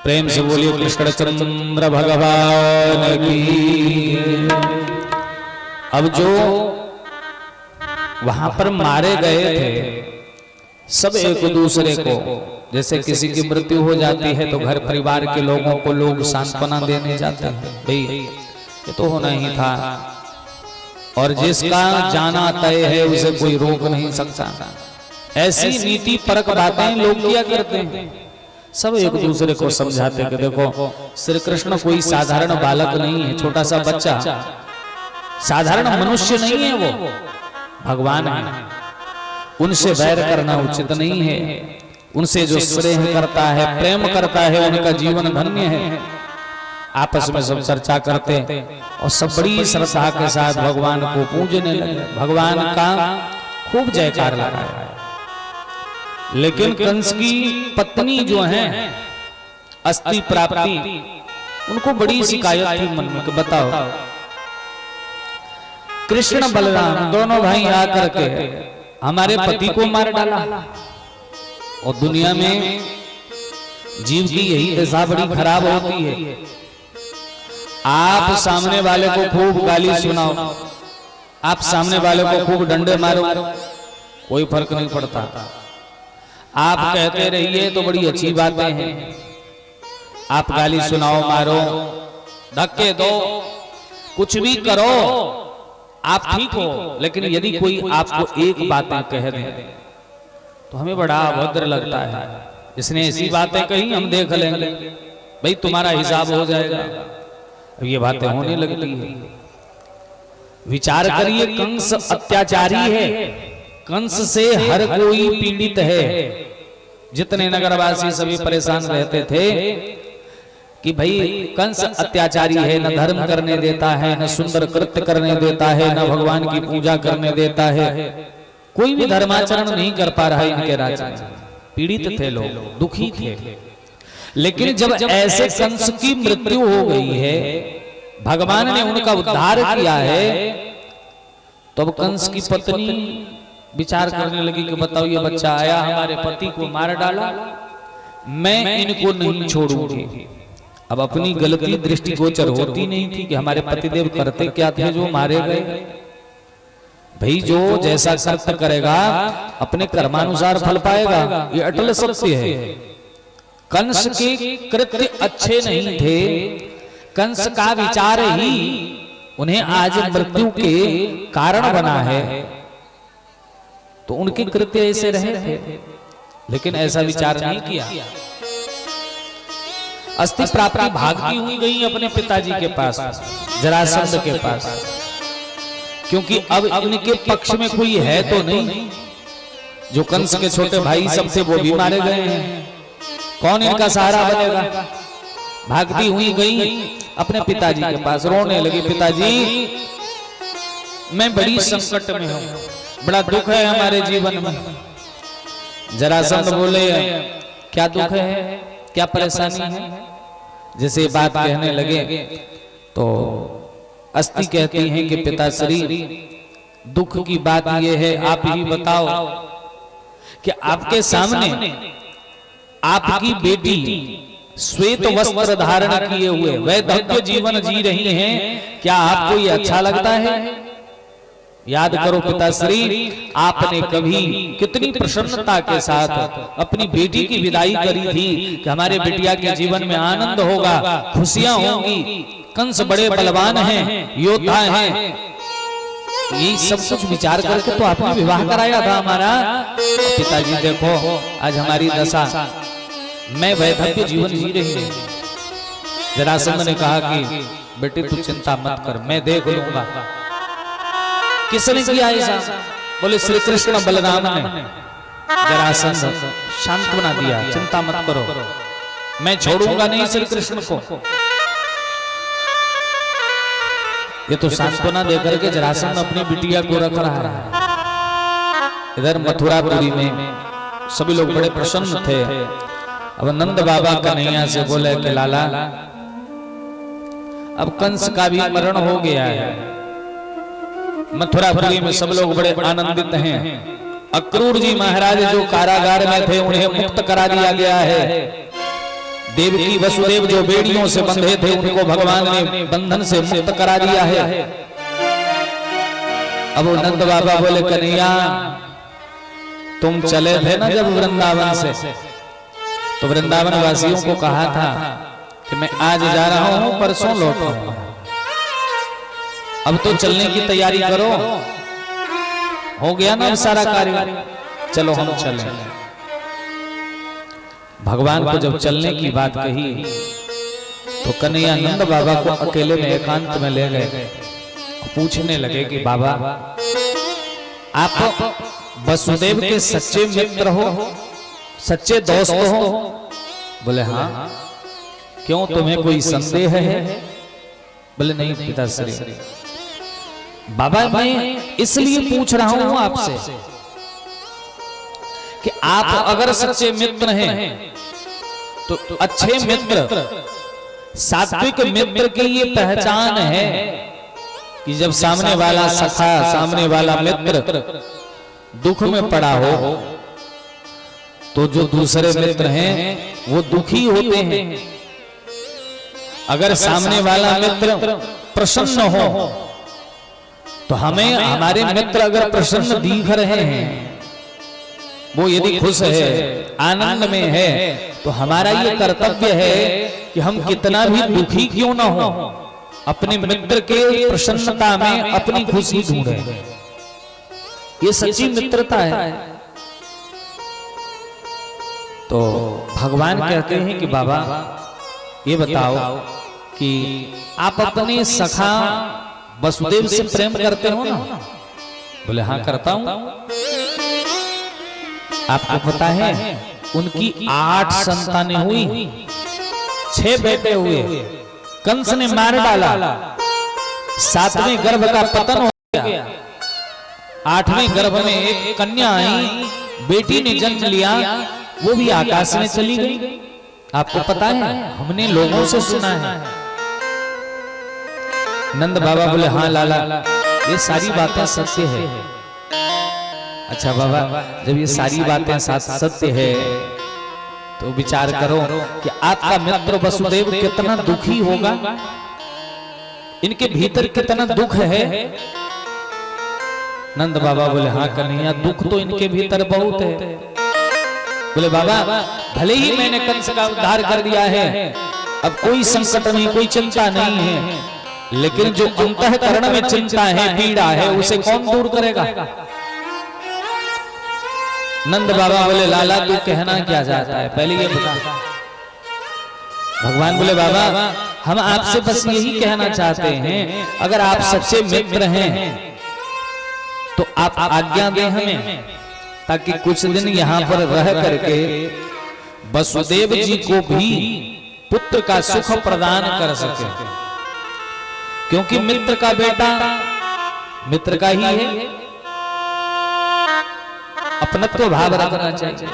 प्रेम से बोलिए कृष्णचंद्र भगवान की। अब जो वहां पर मारे गए थे सब एक दूसरे को, जैसे किसी की मृत्यु हो जाती है तो घर परिवार के लोगों को लोग सांत्वना देने जाते हैं, भाई ये तो होना ही था, और जिसका जाना तय है उसे कोई रोक नहीं सकता। ऐसी नीति परक बातें लोग किया करते हैं। सब एक दूसरे को समझाते कि देखो श्री कृष्ण कोई साधारण बालक नहीं है, छोटा सा बच्चा, साधारण मनुष्य नहीं है, वो भगवान है। उनसे वैर करना उचित नहीं है। उनसे जो स्नेह करता है, प्रेम करता है, उनका जीवन धन्य है। आपस में सब चर्चा करते और सब बड़ी श्रद्धा के साथ भगवान को पूजने लगे, भगवान का खूब जयकार लगाया। लेकिन कंस की पत्नी जो है अस्ति प्राप्ति, उनको बड़ी शिकायत थी मन में कि बताओ कृष्ण बलराम दोनों भाई आकर के हमारे पति को मार डाला, और दुनिया में जीव की यही दशा बड़ी खराब होती है। आप सामने वाले को खूब गाली सुनाओ, आप सामने वाले को खूब डंडे मारो, कोई फर्क नहीं पड़ता। आप कहते रहिए तो बड़ी अच्छी बातें हैं। आप गाली सुनाओ, मारो, धक्के दो, कुछ भी करो, आप ठीक हो। लेकिन यदि कोई आपको एक बातें कह दे तो हमें बड़ा अभद्र लगता है। इसने ऐसी बातें कही, हम देख लेंगे, भाई तुम्हारा हिसाब हो जाएगा। अब ये बातें होने लगती है। विचार करिए, कंस अत्याचारी है, कंस से हर कोई पीड़ित है। जितने नगरवासी सभी परेशान रहते थे, कि भाई कंस अत्याचारी है, न धर्म करने देता है, न सुंदर कृत्य करने देता है, न भगवान की पूजा करने देता है, कोई भी धर्माचरण नहीं कर पा रहा है इनके राज्य में। पीड़ित थे लोग, दुखी थे। लेकिन जब ऐसे कंस की मृत्यु हो गई है, भगवान ने उनका उद्धार किया है, तो अब कंस की पत्नी विचार करने लगी कि बताओ ये बच्चा आया, हमारे पति को मार डाला, मैं इनको नहीं छोड़ूंगी। अब अपनी गलती दृष्टिगोचर होती नहीं थी कि हमारे पतिदेव करते क्या थे जो मारे गए। भाई जो जैसा कर्म करेगा अपने कर्मानुसार फल पाएगा, ये अटल सत्य है। कंस के कृत्य अच्छे नहीं थे, कंस का विचार ही उन्हें आज मृत्यु के कारण बना है। तो उनके कृत्य ऐसे रहे थे, लेकिन ऐसा विचार नहीं किया। अस्थि प्राप्ति भागती हुई गई अपने पिताजी के पास, जरासंध के पास, क्योंकि अब इनके पक्ष में कोई है तो नहीं। जो कंस के छोटे भाई सब थे वो भी मारे गए हैं, कौन इनका सहारा बनेगा। भागती हुई गई अपने पिताजी के पास, रोने लगी, पिताजी मैं बड़ी संकट में हूं, बड़ा दुख है हमारे जीवन में। जरासंध बोले क्या दुख है, क्या परेशानी है। जैसे बात कहने लगे तो अस्थि कहती हैं कि पिताश्री दुख की बात यह है, आप ही बताओ कि आपके सामने आपकी बेटी श्वेत वस्त्र धारण किए हुए वैधव्य जीवन जी रही हैं, क्या आपको ये अच्छा लगता है। याद करो पिताश्री, आपने कभी कितनी प्रसन्नता के साथ अपनी बेटी की विदाई करी थी कि हमारे बिटिया के जीवन में आनंद होगा, खुशियां होंगी। कंस बड़े बलवान हैं, योद्धा हैं, ये सब कुछ विचार करके तो आपने विवाह कराया था हमारा। पिताजी देखो आज हमारी दशा, मैं वैधव्य जीवन जी रही हूं। जरासंध ने कहा कि बेटी तू चिंता मत कर, मैं देख लूंगा। किसने किया ऐसा, बोले श्री कृष्ण बलराम ने। जरासंध सांत्वना दिया, चिंता मत करो, मैं छोड़ूंगा नहीं श्री कृष्ण को। ये तो सांत्वना देकर के जरासंध अपनी बिटिया को रख रहा है। इधर मथुरापुरी में सभी लोग बड़े प्रसन्न थे। अब नंद बाबा कन्हैया से बोले कि लाला अब कंस का भी मरण हो गया है, मथुरापुरी में सब लोग बड़े आनंदित हैं। अक्रूर जी महाराज जो कारागार में थे उन्हें मुक्त करा दिया गया है। देवकी वसुदेव जो बेड़ियों से बंधे थे उनको भगवान ने बंधन से मुक्त करा दिया है। अब नंद बाबा बोले कन्हैया तुम चले थे ना जब वृंदावन से, तो वृंदावन वासियों को कहा था कि मैं आज जा रहा हूं, परसों लौटूंगा, अब तो चलने की तैयारी करो। हो गया ना सारा कार्य, चलो हम चलें। भगवान को जब चलने की बात कही तो कन्हैया नंद बाबा को अकेले में एकांत में ले गए, पूछने लगे कि बाबा आप वसुदेव के सच्चे मित्र हो, सच्चे दोस्त हो। बोले हाँ, क्यों तुम्हें कोई संदेह है। बोले नहीं पिताश्री, बाबा मैं इसलिए पूछ रहा हूं आपसे कि आप अगर सच्चे मित्र हैं तो अच्छे मित्र, सात्विक मित्र की ये पहचान है कि जब सामने वाला सखा, सामने वाला मित्र दुख में पड़ा हो तो जो दूसरे मित्र हैं वो दुखी होते हैं। अगर सामने वाला मित्र प्रसन्न हो तो हमें हमारे मित्र अगर प्रसन्न दिख रहे हैं, वो यदि खुश है, आनंद में है, तो हमारा ये कर्तव्य है कि हम कितना भी दुखी क्यों ना हो अपने मित्र के प्रसन्नता में अपनी खुशी ढूंढें। ये सच्ची मित्रता है। तो भगवान कहते हैं कि बाबा ये बताओ कि आप अपने सखा वसुदेव से प्रेम करते हो ना। बोले हाँ करता हूं। आपको पता है उनकी 8 संतानें हुई, 6 बेटे हुए, कंस ने मार डाला, 7वें गर्भ का पतन हो गया, 8वें गर्भ में एक कन्या आई, बेटी ने जन्म लिया, वो भी आकाश में चली गई। आपको पता है, हमने लोगों से सुना है। नंद बाबा बोले हाँ लाला, ये सारी बातें सत्य है। अच्छा बाबा, जब ये सारी बातें सत्य है तो विचार करो कि आपका मित्र वसुदेव कितना दुखी होगा, इनके भीतर कितना दुख है। नंद बाबा बोले हाँ कन्हैया, दुख तो इनके भीतर बहुत है। बोले बाबा, भले ही मैंने कंस का उद्धार कर दिया है, अब कोई संकट नहीं, कोई चिंता नहीं है, लेकिन जो अंतःकरण में चिंता है, पीड़ा है, उसे कौन दूर करेगा। नंद बाबा बोले लाला, तू कहना क्या चाहता है, पहले ये बता। भगवान बोले बाबा, हम आपसे बस यही कहना चाहते हैं, अगर आप सच्चे मित्र हैं तो आप आज्ञा दें हमें, ताकि कुछ दिन यहाँ पर रह करके वसुदेव जी को भी पुत्र का सुख प्रदान कर सके, क्योंकि मित्र का बेटा मित्र का ही है, अपनत्व भाव रखना चाहिए।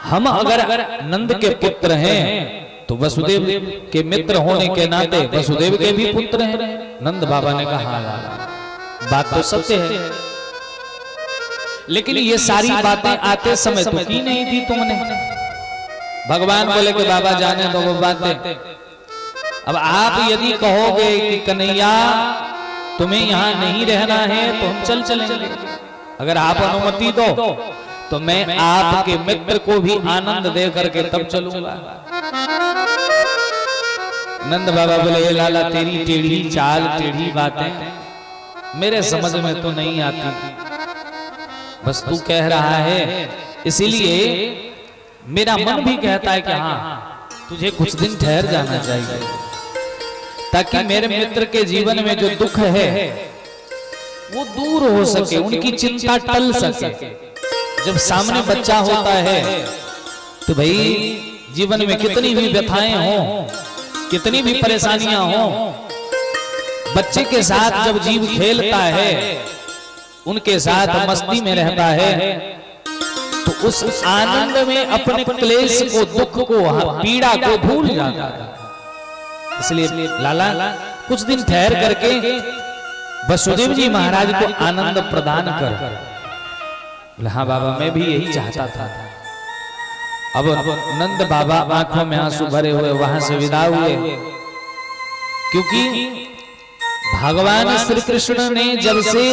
हम अगर नंद के पुत्र हैं तो वसुदेव के मित्र होने के नाते वसुदेव के भी पुत्र हैं। नंद बाबा ने कहा बात तो सत्य है, लेकिन ये सारी बातें आते समय तो की नहीं थी तुमने। भगवान बोले कि बाबा जाने दो वो बातें, अब आप यदि कहोगे कि कन्हैया तुम्हें यहाँ नहीं रहना है तो हम चल चलेंगे, अगर आप अनुमति दो तो मैं आपके मित्र को भी आनंद दे करके तब चलूंगा। नंद बाबा बोले लाला, तेरी टेढ़ी चाल, टेढ़ी बातें मेरे समझ में तो नहीं आती, बस तू कह रहा है, इसीलिए मेरा मन भी कहता है कि हाँ तुझे कुछ दिन ठहर जाना चाहिए, ताकि मेरे मित्र के जीवन में जो दुख है वो दूर हो सके, उनकी चिंता टल सके। जब सामने बच्चा होता है तो भाई जीवन में कितनी भी व्यथाएं हों, कितनी भी परेशानियां हों, बच्चे के साथ जब जीव खेलता है, उनके साथ मस्ती में रहता है, तो उस आनंद में अपने क्लेश को, दुख को, पीड़ा को भूल जाता है। इसलिए लाला कुछ दिन ठहर करके वसुदेव जी महाराज को आनंद प्रदान कर। हाँ बाबा, मैं भी यही चाहता था। अब नंद बाबा आंखों में आंसू भरे हुए वहां से विदा हुए, क्योंकि भगवान श्री कृष्ण ने जब से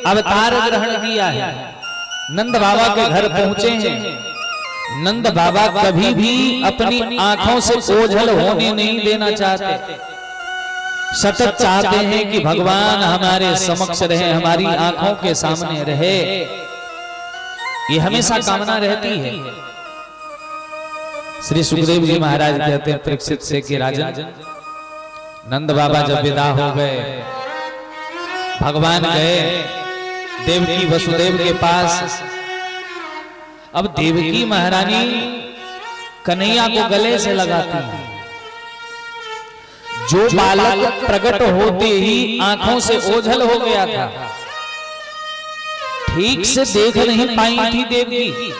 अवतार ग्रहण किया है, नंद बाबा के घर पहुंचे हैं। नंद बाबा कभी भी अपनी आंखों से ओझल होने नहीं देना चाहते, सतत चाहते हैं कि भगवान हमारे समक्ष रहे, हमारी आंखों के सामने रहे, ये हमेशा कामना रहती है। श्री सुखदेव जी महाराज कहते हैं परीक्षित से कि राजन, नंद बाबा जब विदा हो गए, भगवान गए देवकी वसुदेव के पास। अब देवकी महारानी कन्हैया को गले से लगाती है। जो बालक प्रकट होते ही आंखों से ओझल हो गया था, ठीक से देख नहीं पाई थी देवकी,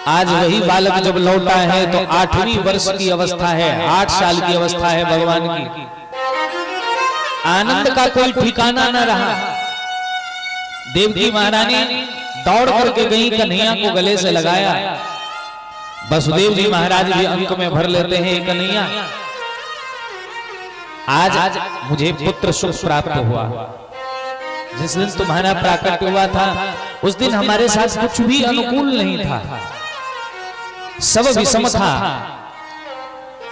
आज वही बालक जब लौटा है तो 8वीं वर्ष की अवस्था है, 8 साल की अवस्था है भगवान की। आनंद का कोई ठिकाना न रहा। देवकी महारानी दौड़ करके गई, कन्हैया को गले से लगाया। वसुदेव जी महाराज भी अंक में भर लेते हैं, कन्हैया आज मुझे पुत्र सुख प्राप्त हुआ। जिस दिन तुम्हारा प्राकट्य हुआ था उस दिन हमारे साथ कुछ भी अनुकूल नहीं था, सब विषम था,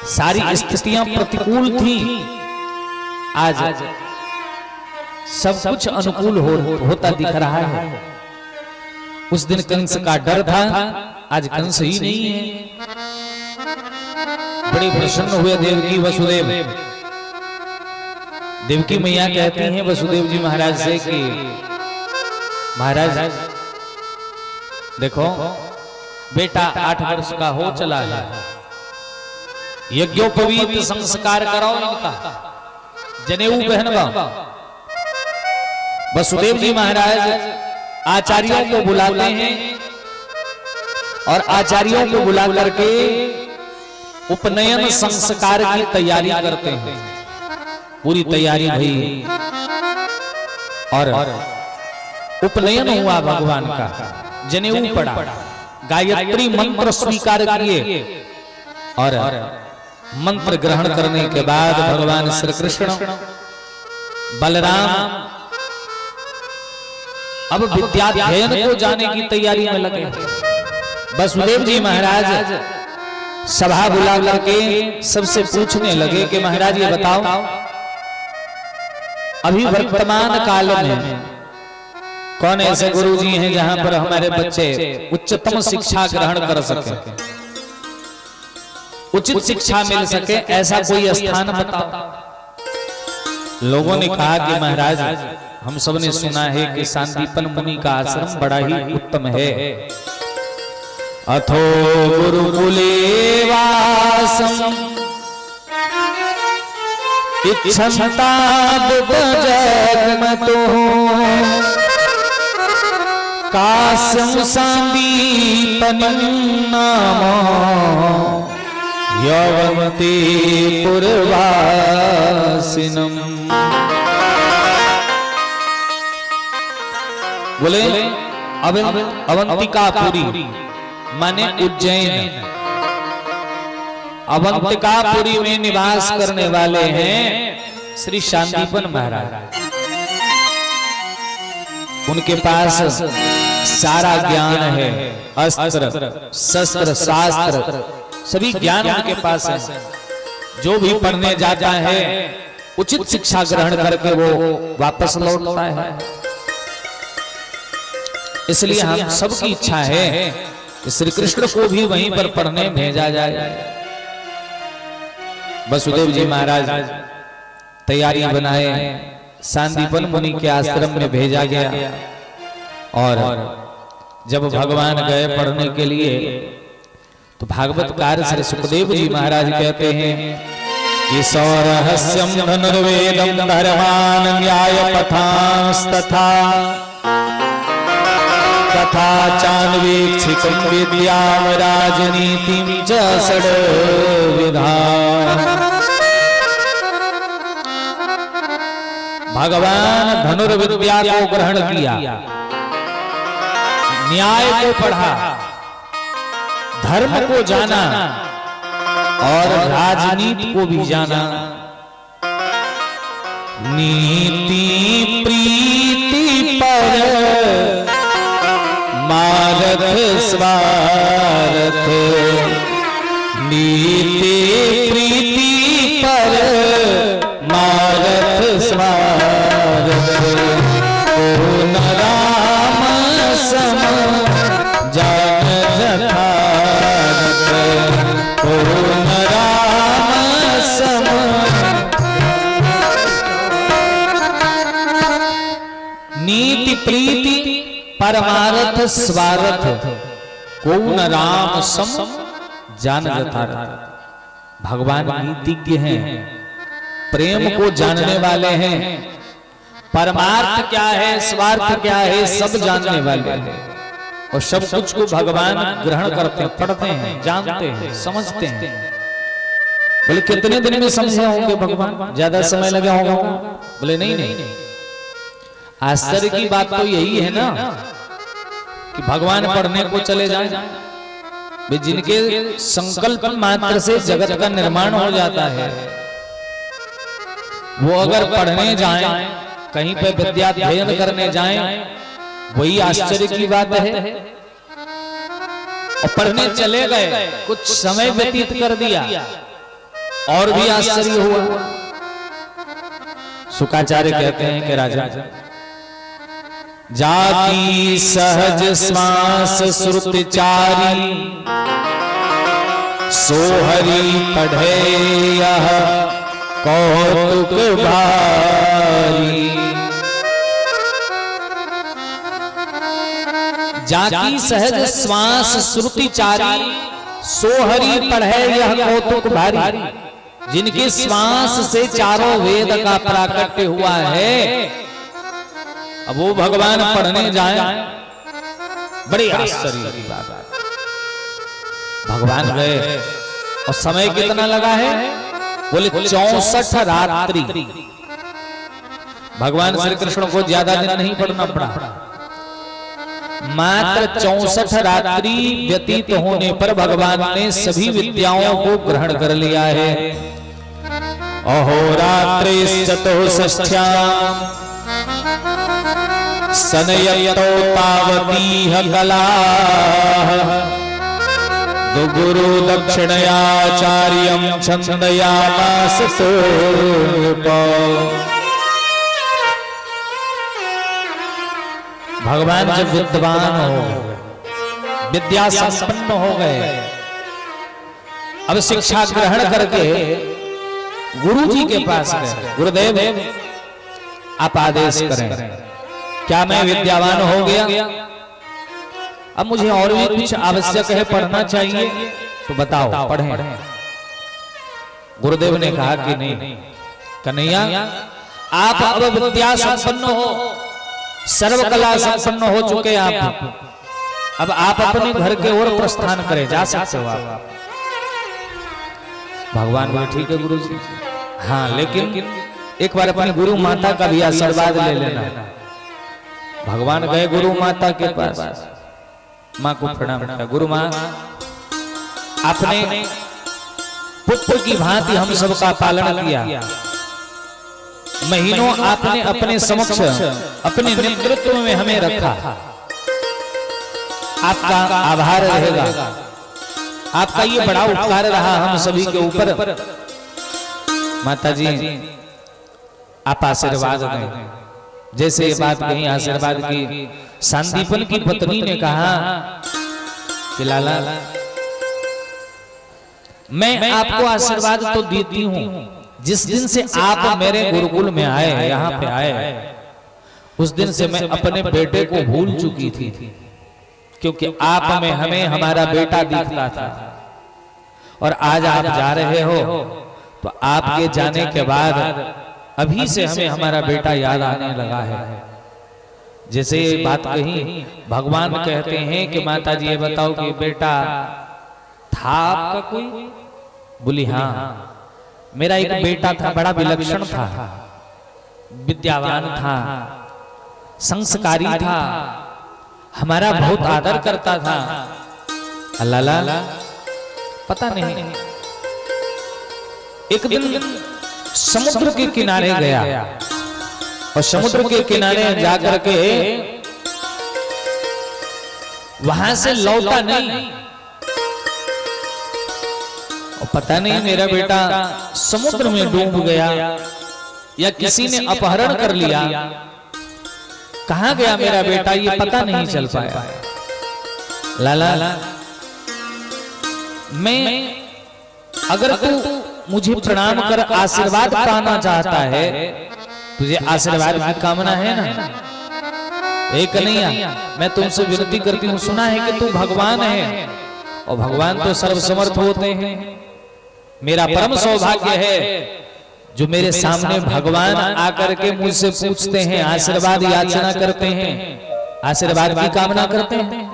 सारी स्थितियां प्रतिकूल थी। आज सब कुछ अनुकूल होता दिख रहा है। उस दिन कंस का डर था, आज कंस ही नहीं है। बड़े प्रसन्न हुए देवकी वसुदेव। देवकी मैया कहती हैं वसुदेव जी महाराज से कि महाराज देखो बेटा 8 वर्ष का हो चला है, यज्ञोपवीत संस्कार कराओ इनका, जनेऊ पहनवा। वसुदेव जी महाराज आचार्यों को बुलाते हैं और आचार्यों को बुला करके उपनयन संस्कार की तैयारी करते हैं। पूरी तैयारी हुई और उपनयन हुआ भगवान का, जनेऊ पड़ा, गायत्री मंत्र स्वीकार किए और मंत्र ग्रहण करने के बाद भगवान श्री कृष्ण बलराम अब विद्याध्ययन को जाने की तैयारी में लगे। वसुदेव जी महाराज सभा बुला करके सबसे पूछने लगे कि महाराज ये बताओ, अभी वर्तमान काल में कौन ऐसे गुरु जी हैं जहां पर हमारे बच्चे उच्चतम शिक्षा ग्रहण कर सके, उचित शिक्षा मिल सके, ऐसा कोई स्थान बताओ। लोगों ने कहा कि महाराज हम सब ने सुना है कि सांदीपन मुनि का आश्रम बड़ा ही उत्तम है। अथो गुरुकुले वासम इच्छन्ता जगमतो काश्यम सांदीपनं नाम यवन्ति पुरवासिनम। बोले अवंतिकापुरी माने उज्जैन, अवंतिकापुरी में निवास करने वाले हैं श्री सांदीपन महाराज। उनके पास सारा ज्ञान है, अस्त्र शस्त्र शास्त्र सभी ज्ञान उनके पास है। जो भी पढ़ने जाता है उचित शिक्षा ग्रहण करके वो वापस लौटता है। इसलिए हम सबकी इच्छा है कि श्री कृष्ण को भी वहीं पर पढ़ने भेजा जाए। वसुदेव जी महाराज तैयारी बनाए, सांदीपन मुनि के आश्रम में भेजा गया और जब भगवान गए पढ़ने के लिए तो भागवतकार श्री सुखदेव जी महाराज कहते हैं कि सौरहस्यम धनुर्वेदम धर्मान न्याय पथांस्तथा तथा चान्वीक्षितम विद्याम राजनीतिम च षड्विधान। भगवान धनुर्विद्या को ग्रहण किया, न्याय को पढ़ा, धर्म को जाना और राजनीति को भी जाना। नीति प्रीति पर मारथ स्वार्थ, नीति प्रीति पर मारथ स्वार्थ। पूर्ण राम सम जान जठारथ, पूर्ण राम सम। नीति प्रीति परमारथ स्वार्थ, कौन राम सम जान जठारथ। भगवान नीतिज्ञ हैं, प्रेम को जानने वाले हैं, परमार्थ क्या है स्वार्थ क्या है सब जानने वाले हैं और सब कुछ को भगवान ग्रहण करते हैं, पढ़ते हैं, जानते हैं, समझते हैं। बोले कितने दिन में समझे होंगे भगवान? ज्यादा समय लगा होगा? बोले नहीं नहीं, आश्चर्य की बात तो यही है ना कि भगवान पढ़ने को चले जाएं, जिनके संकल्प मात्र से जगत का निर्माण हो जाता है, वो अगर पढ़ने जाएं, कहीं पे विद्याध्ययन करने जाएं, वही आश्चर्य की बात है। और पढ़ने चले गए, कुछ समय व्यतीत कर दिया, और भी आश्चर्य हुआ। शुकाचार्य कहते हैं कि राजा जाति सहज श्वास श्रुतिचारी, सोहरी पढ़े यह कौतुक भारी। जाति सहज श्वास श्रुतिचारी, सोहरी पढ़े यह कौतुक भारी, जिनके श्वास से चारों वेद का प्राकट्य हुआ है। अब वो भगवान पढ़ने जाए, बड़ी आश्चर्य की बात है। भगवान गए और समय कितना लगा है? बोले 64 रात्रि। भगवान श्री कृष्ण को ज्यादा दिन नहीं पढ़ना पड़ा, मात्र 64 रात्रि व्यतीत होने पर भगवान ने सभी विद्याओं को ग्रहण कर लिया है। अहोरात्रिश्चतुष्षष्ट्याम् सनयतो तावतीह कलाः, गुरु दक्षिणयाचार्यं छन्दयामास सोऽपो। भगवान जब विद्वान हो गए, विद्या संपन्न हो गए, अब शिक्षा ग्रहण करके गुरु जी के पास गए। गुरुदेव आप आदेश करें, क्या मैं विद्यावान हो गया? अब मुझे और भी कुछ आवश्यक है, पढ़ना चाहिए, तो बताओ पढ़ें। गुरुदेव ने कहा कि नहीं कन्हैया, आप अब विद्या संपन्न हो, सर्वकला संपन्न हो चुके आप, अब आप अपने घर के ओर प्रस्थान करें, जा सकते हो आप। भगवान बोले ठीक है गुरु जी, हाँ लेकिन एक बार अपनी गुरु माता का भी आशीर्वाद ले लेना। भगवान गए गुरु माता के पास, माँ को प्रणाम किया। गुरु माँ, आपने पुत्र की भांति हम सबका पालन किया, महीनों आपने अपने समक्ष अपने नेतृत्व में हमें रखा, आपका आभार रहेगा। आपका ये बड़ा उपकार रहा हम सभी के ऊपर। माता जी आप आशीर्वाद दें। जैसे ये बात कही आशीर्वाद की, सांदीपन की पत्नी ने कहा कि लाला मैं आपको आशीर्वाद तो देती हूं, जिस दिन से आप मेरे गुरुकुल में आए, यहाँ पे आए, उस दिन से मैं अपने बेटे को भूल चुकी थी, क्योंकि आप में हमें हमारा बेटा दिखता था। और आज आप जा रहे हो तो आपके जाने के बाद अभी से हमें हमारा बेटा याद आने लगा है। जैसे ये बात कही, भगवान कहते हैं कि माता जी ये बताओ कि बेटा था आपका कोई? बोली हाँ, मेरा एक बेटा था, बड़ा विलक्षण था, विद्यावान था, संस्कारी था, हमारा बहुत आदर करता था। अल्लाह पता नहीं, एक दिन समुद्र के किनारे गया और समुद्र के किनारे जाकर के वहां से लौटा नहीं, और पता नहीं मेरा बेटा समुद्र में डूब गया या किसी ने अपहरण कर लिया, कहां गया मेरा बेटा ये पता नहीं चल पाया। लाला मैं, अगर तू मुझे प्रणाम कर आशीर्वाद पाना चाहता है, तुझे आशीर्वाद की कामना है ना? एक कन्हैया मैं तुमसे विनती करती हूँ, सुना है कि तू भगवान है और भगवान तो सर्वसमर्थ होते हैं। मेरा परम सौभाग्य है जो मेरे सामने भगवान आकर के मुझसे पूछते हैं, आशीर्वाद याचना करते हैं, आशीर्वाद की कामना करते हैं।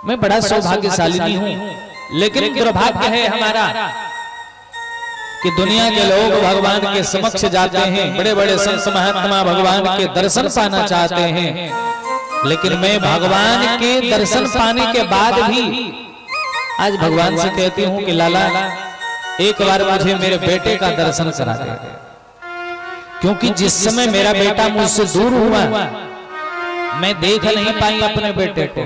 मैं बड़ा सौभाग्यशाली हूँ, लेकिन दुर्भाग्य है हमारा कि दुनिया के लोग भगवान के समक्ष जाते हैं, बड़े बड़े संत महात्मा भगवान के दर्शन पाना चाहते हैं, लेकिन मैं भगवान के दर्शन पाने के बाद भी आज भगवान से कहती हूँ कि लाला एक बार मुझे मेरे बेटे का दर्शन करा दे, क्योंकि जिस समय मेरा बेटा मुझसे दूर हुआ मैं देख नहीं पाई अपने बेटे को।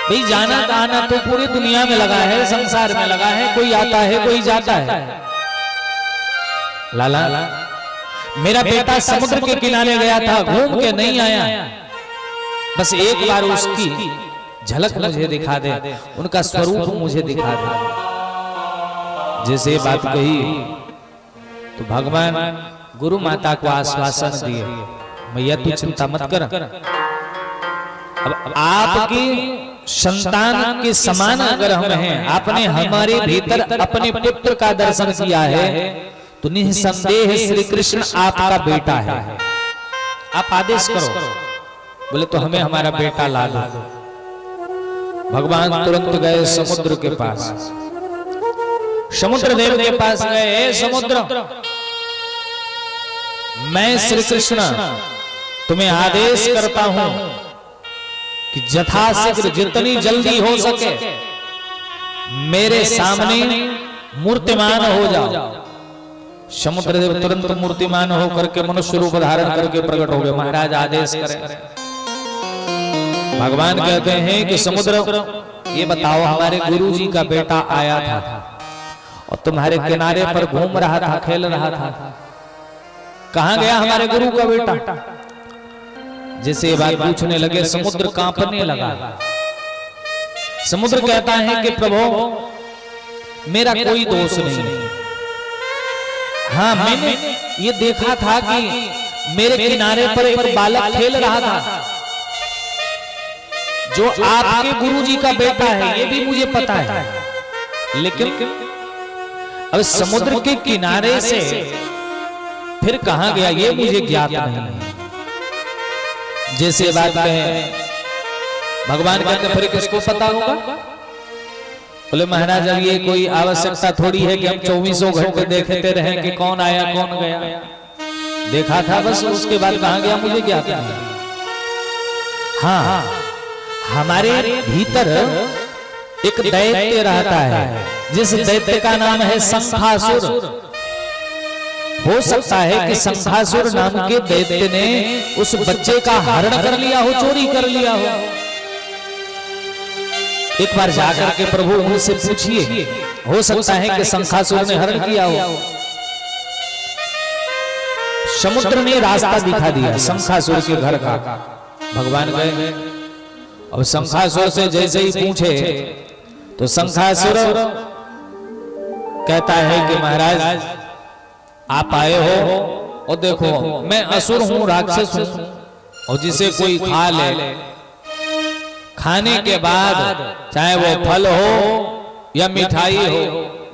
भाई जाना आना तो पूरी दुनिया में लगा है, संसार में लगा है, कोई आता है कोई जाता है। लाला मेरा बेटा समुद्र के किनारे गया था, घूम के नहीं आया, बस एक बार उसकी झलक मुझे दिखा दे, उनका स्वरूप मुझे दिखा दे। जैसे बात कही तो भगवान गुरु माता को आश्वासन दिए, मैया तू चिंता मत कर, अब आपकी संतान के समान अगर हम हैं, आपने हमारे भीतर अपने पुत्र का दर्शन किया है, तो निसंदेह श्री कृष्ण आपका बेटा है। आप आदेश करो। बोले तो हमें हमारा बेटा ला दो। भगवान तुरंत गए समुद्र के पास, समुद्र देव के पास गए। समुद्र, मैं श्री कृष्ण तुम्हें आदेश करता हूं कि यथाशीघ्र जितनी जल्दी हो सके मेरे सामने मूर्तिमान हो जाओ। समुद्र देव तुरंत मूर्तिमान होकर के मनुष्य रूप धारण करके प्रकट हो गए। महाराज आदेश करें। भगवान कहते हैं कि समुद्र, ये बताओ हमारे गुरु जी का बेटा आया था और तुम्हारे किनारे पर घूम रहा था, खेल रहा था, कहां गया हमारे गुरु का बेटा? जैसे ये बात पूछने लगे, समुद्र कांपने लगा। समुद्र कहता है कि प्रभु मेरा कोई दोष नहीं। हाँ, मैंने ये देखा था कि मेरे किनारे पर एक बालक खेल रहा था जो आपके गुरुजी का बेटा है, ये भी मुझे पता है, लेकिन अब समुद्र के किनारे से फिर कहां गया ये मुझे ज्ञात नहीं है। जैसे बात कहें, भगवान कहते फिर किसको पता होगा? बोले महाराज अब ये कोई आवश्यकता थोड़ी है कि हम 24 घंटे देखते रहें कि कौन आया कौन गया। देखा था बस, उसके बाद कहां गया मुझे ज्ञात नहीं। हाँ, हमारे भीतर एक दैत्य रहता है, जिस दैत्य का नाम है शंखासुर। हो सकता है कि शंखासुर नाम के दैत्य ने उस बच्चे का हरण कर लिया हो, चोरी कर लिया हो। एक बार जाकर के प्रभु उनसे पूछिए, हो सकता है कि शंखासुर ने हरण किया हो। समुद्र ने रास्ता दिखा दिया शंखासुर के घर का। भगवान गए, अब शंखासुर से जैसे ही पूछे तो शंखासुर कहता है कि महाराज आप आए हो और देखो मैं असुर हूं, राक्षस हूं, और जिसे कोई खा ले, खाने के बाद चाहे वो फल हो या मिठाई हो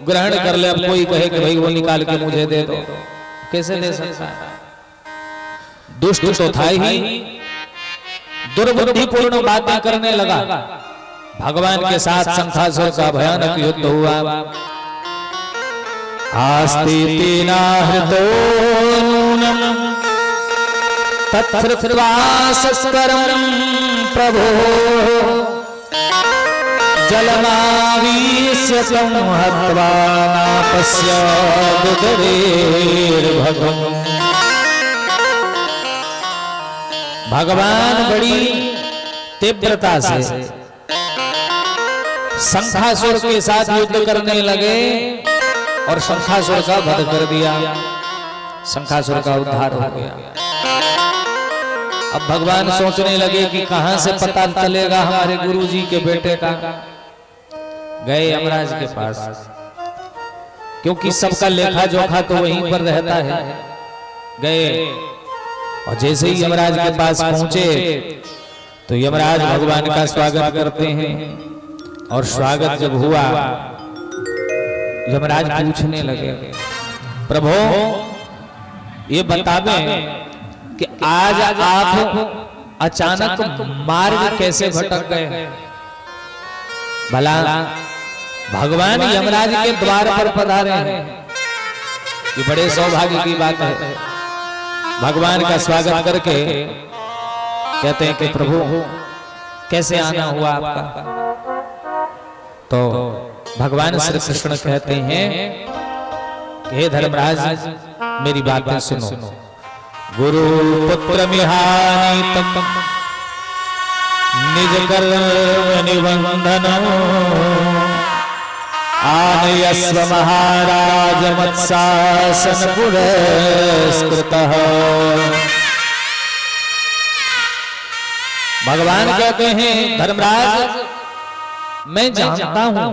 ग्रहण कर ले। अब कोई कहे कि भाई वो निकाल के मुझे दे दो, कैसे दे सकता है? दुष्ट तो था ही, दुर्बुद्धिपूर्ण बातें करने लगा। भगवान के साथ शंखासुर का भयानक युद्ध हुआ। आस्ते नाहृतो नूनम तत्कृत्वासस्करं प्रभो जलमावीस्यतं हत्वा नापश्यद्दरेर्भगम्। भगवान बड़ी तीव्रता से शंखासुर के साथ युद्ध करने लगे और शंखासुर का वध कर दिया। शंखासुर का उद्धार हो गया। अब भगवान सोचने लगे कि कहां से पता चलेगा हमारे गुरुजी के बेटे का। गए यमराज के पास, क्योंकि सबका लेखा जोखा तो वहीं पर रहता है। गए और जैसे ही यमराज के पास पहुंचे तो यमराज भगवान का स्वागत करते हैं। और स्वागत जब हुआ, यमराज पूछने लगे, प्रभु ये बतावें कि आज आप अचानक मार्ग कैसे भटक गए? भला भगवान यमराज के द्वार पर पधारे हैं, ये बड़े सौभाग्य की बात है। भगवान का स्वागत करके कहते हैं कि प्रभु कैसे आना हुआ आपका? तो भगवान श्री कृष्ण कहते हैं कि हे धर्मराज मेरी बातें सुनो। गुरु पुत्र मिहानितम निज कर्म निबंधनो आनयस्व महाराज मत्शासन पुरस्कृतः। भगवान कहते हैं धर्मराज मैं जानता हूं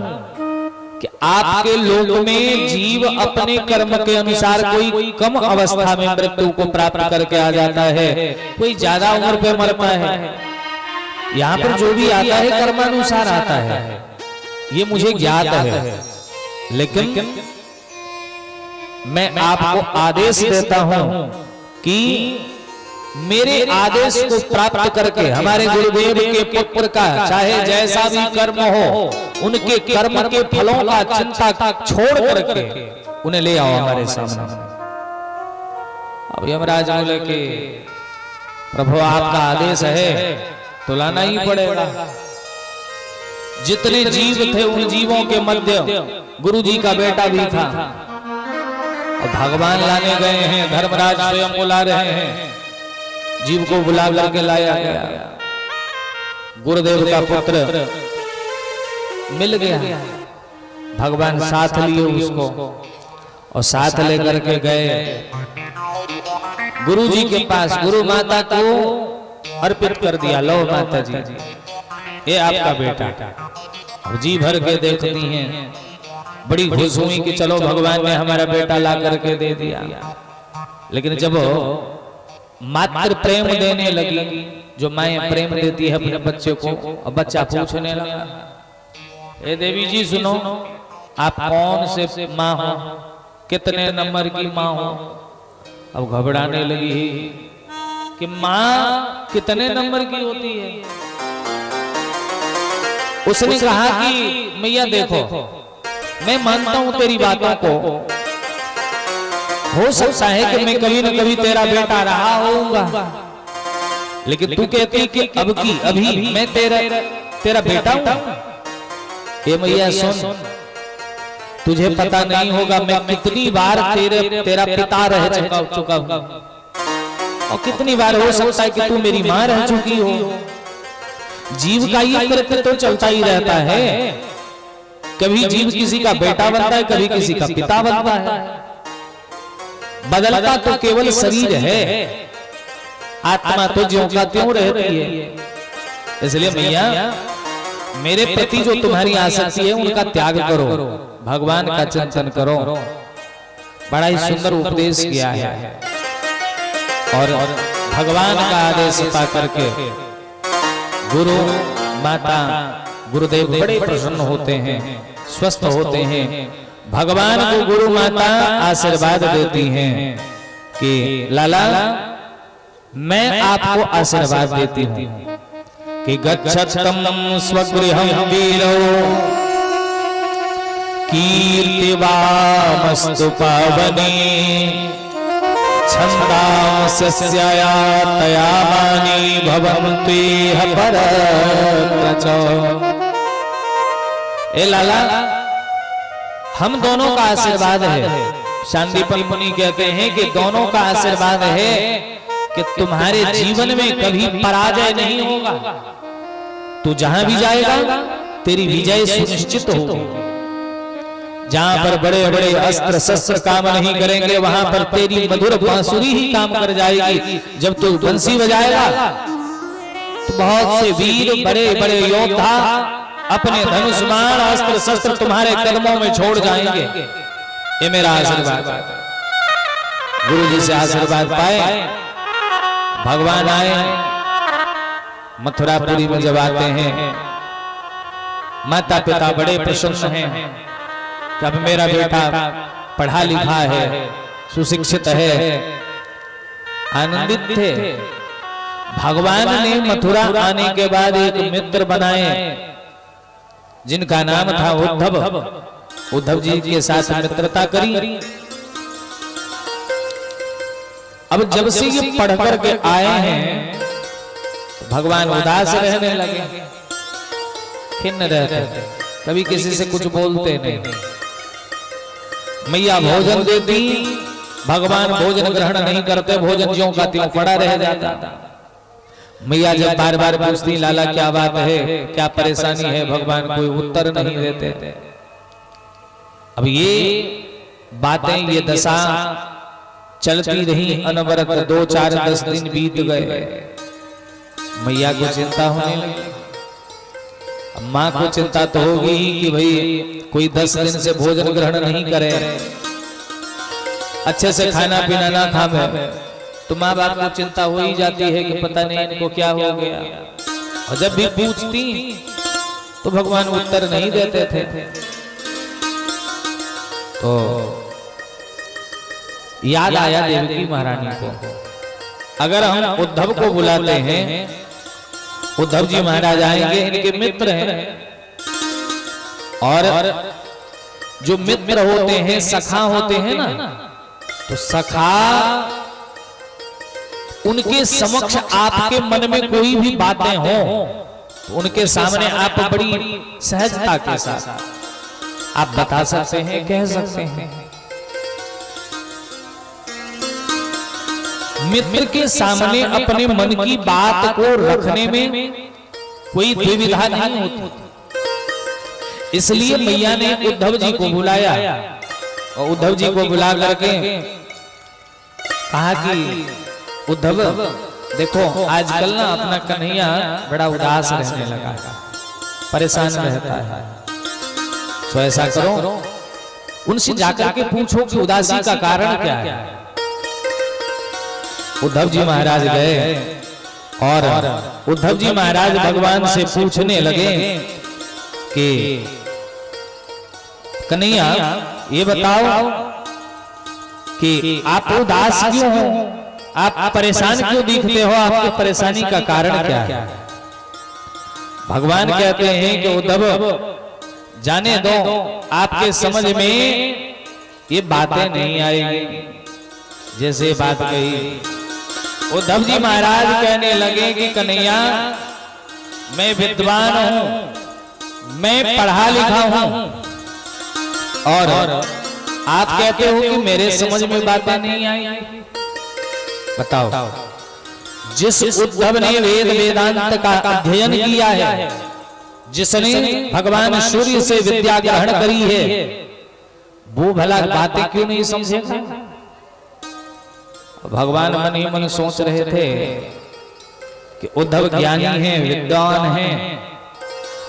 कि आपके लोक में जीव अपने कर्म के अनुसार कोई कम अवस्था में मृत्यु को प्राप्त करके आ जाता है, कोई ज्यादा उम्र पे मरता है। यहाँ पर जो भी आता है कर्मानुसार आता है, ये मुझे ज्ञात है, लेकिन मैं आपको आदेश देता हूं कि मेरे आदेश को प्राप्त करके हमारे गुरुदेव के पुत्र का चाहे जैसा भी कर्म हो, उनके कर्म के फलों का चिंता छोड़ करके उन्हें ले आओ हमारे सामने। अब यमराज बोले कि प्रभु आपका आदेश है तो लाना ही पड़ेगा। जितने जीव थे उन जीवों के मध्य गुरु जी का बेटा भी था, और भगवान लाने गए हैं, धर्मराज स्वयं बुला रहे हैं, जीव को बुला करके लाया गया। गुरुदेव का पुत्र मिल गया, भगवान साथ लिए उसको और साथ लेकर के गए गुरु जी के पास। गुरु माता को अर्पित कर दिया, लो माता जी ये आपका बेटा। और जी भर के देखती हैं, बड़ी खुश हुई कि चलो भगवान ने हमारा बेटा ला करके दे दिया। लेकिन जब मातृ प्रेम देने लगी, जो माएं प्रेम देती है अपने बच्चे को, और बच्चा पूछने लगा, ए देवी जी सुनो, आप कौन से माँ हो, कितने नंबर की माँ हो? अब घबराने लगी कि माँ कितने नंबर की होती है। उसने कहा कि मैया देखो, मैं मानता हूं तेरी बातों को, हो सकता है कि मैं कभी न कभी तेरा बेटा रहा होऊंगा, लेकिन तू कहती कि अभी मैं तेरा बेटा हूं। ये मैया सुन, तुझे पता नहीं होगा मैं कितनी बार तेरा पिता रह चुका हूं, और कितनी बार हो सकता है कि तू मेरी मां रह चुकी हो। जीव का ये कृत्य तो चलता ही रहता है, कभी जीव किसी का बेटा बनता है, कभी किसी का पिता बनता है। बदलता तो केवल शरीर है, आत्मा तो ज्यों का त्यों रहती है। इसलिए मैया मेरे प्रति जो तुम्हारी आसक्ति है उनका त्याग करो, भगवान का चिंतन करो। बड़ा ही सुंदर उपदेश किया है, और भगवान का आदेश पा करके गुरु माता गुरुदेव बड़े प्रसन्न होते हैं, स्वस्थ होते हैं। भगवान को गुरु माता आशीर्वाद देती हैं कि लाला मैं आपको आशीर्वाद देती हूं कि गच्छतं स्वगृहं वीरो कीर्तिवामस्तु पावने छन्दांस्यया तयामानि भवन्तेह परत्र च। ए लाला, हम दोनों का आशीर्वाद है, शांतिपन मुनि कहते हैं कि दोनों का आशीर्वाद है कि तुम्हारे जीवन में कभी पराजय नहीं होगा। तू जहां भी जाएगा तेरी विजय सुनिश्चित होगी। जहां पर बड़े बड़े अस्त्र शस्त्र काम नहीं करेंगे, वहां पर तेरी मधुर बांसुरी ही काम कर जाएगी। जब तू बंसी बजाएगा तो बहुत से वीर बड़े बड़े योद्धा अपने धनुष बाण अस्त्र शस्त्र तुम्हारे कदमों में छोड़ जाएंगे। ये मेरा आशीर्वाद। गुरु जी से आशीर्वाद पाए, भगवान आए मथुरापुरी में जब आते हैं, माता पिता बड़े प्रसन्न हैं कि अब मेरा बेटा पढ़ा लिखा है, सुशिक्षित है, आनंदित थे। भगवान ने मथुरा आने के बाद एक मित्र बनाए जिनका नाम था उद्धव। उद्धव जी के साथ मित्रता करी। अब जब से ये पढ़ करके आए हैं, भगवान उदास रहने लगे, खिन्न रहते, कभी किसी से कुछ बोलते नहीं। मैया भोजन देती, भगवान भोजन ग्रहण नहीं करते, भोजन ज्यों का त्यों पड़ा रह जाता। मैया जब बार बार पूछती लाला क्या बात है, क्या परेशानी है, भगवान कोई उत्तर नहीं देते। अब ये बातें, ये दशा चलती रही अनवरत। 2, 4, 10 दिन बीत गए। मैया को चिंता होने लगी। अब माँ को चिंता तो होगी ही कि भाई कोई 10 दिन से भोजन ग्रहण नहीं करे, अच्छे से खाना पीना ना खावे, तो माँ बाप को चिंता हो ही जाती है कि पता नहीं इनको क्या हो गया। और जब भी पूछती तो भगवान उत्तर नहीं देते थे। तो याद आया देवकी महारानी को, अगर हम उद्धव को बुलाते हैं, उद्धव जी महाराज आएंगे, इनके मित्र हैं, और जो मित्र होते हैं सखा होते हैं ना, तो सखा उनके समक्ष आपके मन में कोई भी बातें हो तो उनके सामने आप बड़ी सहजता के साथ आप बता सकते हैं, कह सकते हैं। मित्र के सामने अपने मन की बात को रखने में कोई दुविधा नहीं होती। इसलिए मैया ने उद्धव जी को बुलाया और उद्धव जी को बुला करके कहा कि उद्धव देखो, आजकल ना अपना कन्हैया बड़ा उदास रहने लगा, परेशान रहता है, तो ऐसा करो उनसे जाकर के पूछो कि उदासी का कारण क्या है। उद्धव जी महाराज गए और उद्धव जी महाराज भगवान से पूछने लगे कि कन्हैया ये बताओ कि आप उदास क्यों हो, आप परेशान क्यों दिखते हो, आपकी परेशानी का कारण क्या है। भगवान कहते हैं कि उद्धव जाने दो, आपके समझ में ये बातें नहीं आएगी। जैसे बात कही, उद्धव जी महाराज कहने लगे कि कन्हैया मैं विद्वान हूं, मैं पढ़ा लिखा हूं, और आप कहते हो कि मेरे समझ में बातें नहीं आई। बताओ, जिस उद्धव ने वेद वेदांत का अध्ययन किया है, जिसने भगवान सूर्य से विद्या ग्रहण करी है, वो भला बातें क्यों नहीं समझेगा। भगवान मन ही मन सोच रहे थे कि उद्धव ज्ञानी हैं, विद्वान हैं,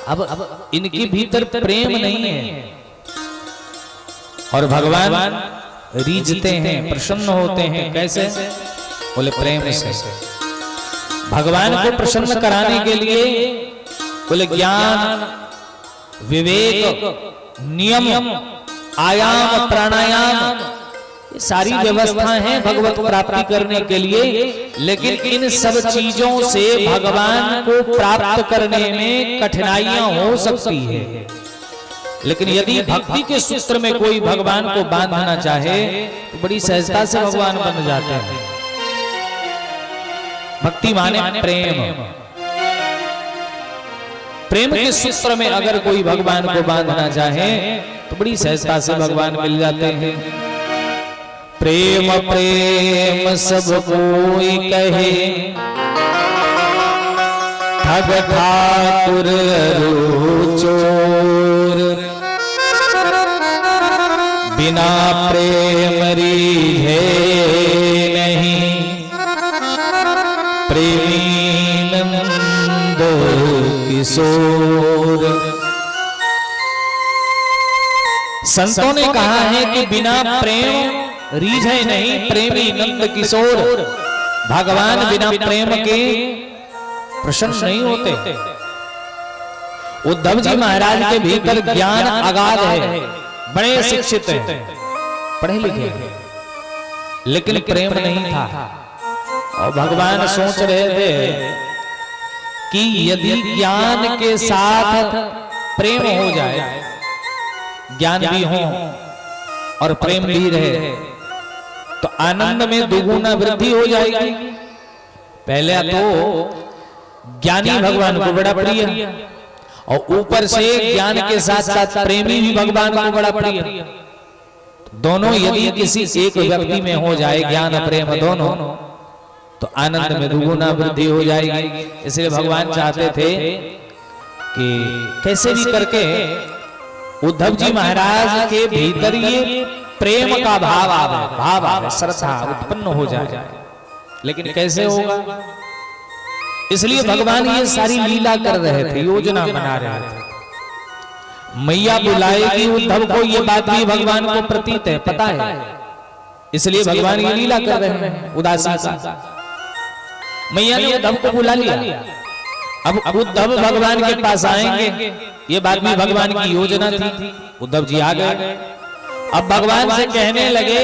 अब इनके भीतर प्रेम नहीं है, और भगवान रीझते हैं, प्रसन्न होते हैं। कैसे? बोले प्रेम से। भगवान को प्रसन्न कराने के लिए बोले ज्ञान, विवेक, नियम, आयाम, प्राणायाम, ये सारी व्यवस्थाएं हैं भगवत प्राप्ति करने के लिए। लेकिन इन सब चीजों से भगवान को प्राप्त करने में कठिनाइयां हो सकती है। लेकिन यदि भक्ति के सूत्र में कोई भगवान को बांधना चाहे तो बड़ी सहजता से भगवान बन जाते हैं। भक्ति माने प्रेम, प्रेम के सूत्र में अगर कोई भगवान को बांधना चाहे तो बड़ी सहजता से भगवान मिल जाते हैं। प्रेम प्रेम सब कोई कहे, ठग ठाकुर चोर, बिना प्रेम रीझे नहीं, प्रेमी नंद किशोर। संतों ने कहा है कि बिना प्रेम रीझे नहीं, प्रेमी नंद किशोर। भगवान बिना प्रेम के प्रसन्न नहीं होते। उद्धव जी महाराज के भीतर ज्ञान अगाध है, बड़े शिक्षित हैं, पढ़े लिखे हैं, लेकिन प्रेम नहीं था। और भगवान सोच रहे थे कि यदि ज्ञान के साथ प्रेम हो जाए, ज्ञान भी हो और प्रेम भी रहे, तो आनंद में दुगुना वृद्धि हो जाएगी। पहले तो ज्ञानी भगवान को बड़ा प्रिय, और ऊपर से ज्ञान के साथ साथ प्रेमी भी भगवान को बड़ा प्रिय। दोनों यदि किसी एक व्यक्ति में हो जाए, ज्ञान प्रेम दोनों, तो आनंद में दुगुना वृद्धि हो जाएगी। इसलिए भगवान चाहते थे कि कैसे भी करके उद्धव जी महाराज के भीतर ये प्रेम का भाव आवे, श्रद्धा उत्पन्न हो जाए। लेकिन कैसे होगा? इसलिए भगवान ये सारी लीला कर रहे थे, योजना बना रहे थे। मैया बुलाएगी उद्धव को, ये बात भी भगवान को प्रतीत है, पता है, इसलिए भगवान ये लीला कर रहे हैं उदासी का। मैया ने उद्धव को बुला लिया। अब उद्धव भगवान के पास आएंगे, ये बात भी भगवान की योजना थी। उद्धव जी आ गए। अब भगवान से कहने लगे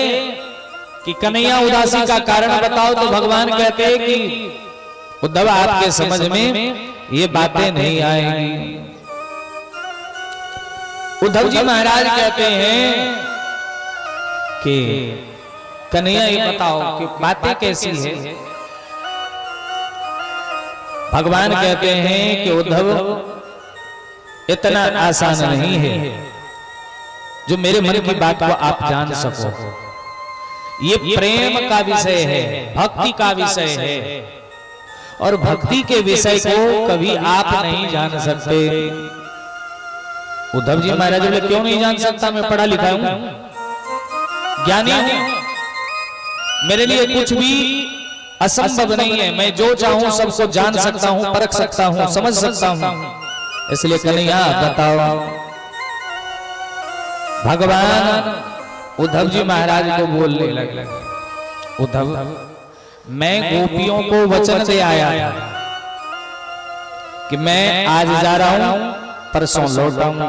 कि कन्हैया उदासी का कारण बताओ। तो भगवान कहते हैं कि उद्धव आपके समझ में ये बातें नहीं आएंगी। उद्धव जी महाराज कहते हैं कि कन्हैया ये बताओ कि बातें कैसी है। भगवान कहते हैं कि उद्धव इतना आसान नहीं है जो मेरे मन की बात को आप जान सको। ये प्रेम का विषय है, भक्ति का विषय है, और भक्ति के विषय को कभी आप नहीं जान सकते। उद्धव जी महाराज बोले क्यों नहीं जान सकता, मैं पढ़ा लिखा हूं, ज्ञानी हूं, मेरे लिए कुछ भी असंभव नहीं है। मैं जो चाहूं सबको जान सकता हूं, परख सकता हूं, समझ सकता हूं। इसलिए कन्हैया बताओ। भगवान उद्धव जी महाराज को बोलने लगे, उद्धव मैं गोपियों को वचन दे आया था कि मैं आज जा रहा हूं, परसों लौट आऊंगा।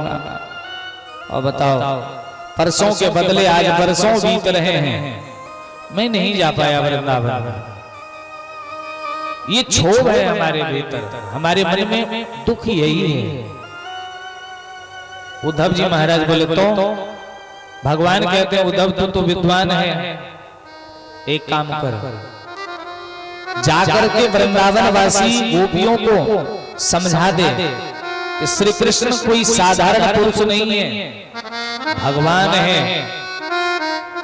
और बताओ परसों के बदले आज बरसों बीत रहे हैं, मैं नहीं जा पाया वृंदावन। ये क्षोभ है हमारे भीतर, हमारे मन में दुख यही है। उद्धव जी महाराज बोले तो भगवान कहते हैं उद्धव तू तो विद्वान है, एक काम कर, जाकर के वृंदावन वासी गोपियों को समझा दे कि श्री कृष्ण कोई साधारण पुरुष नहीं है, भगवान है।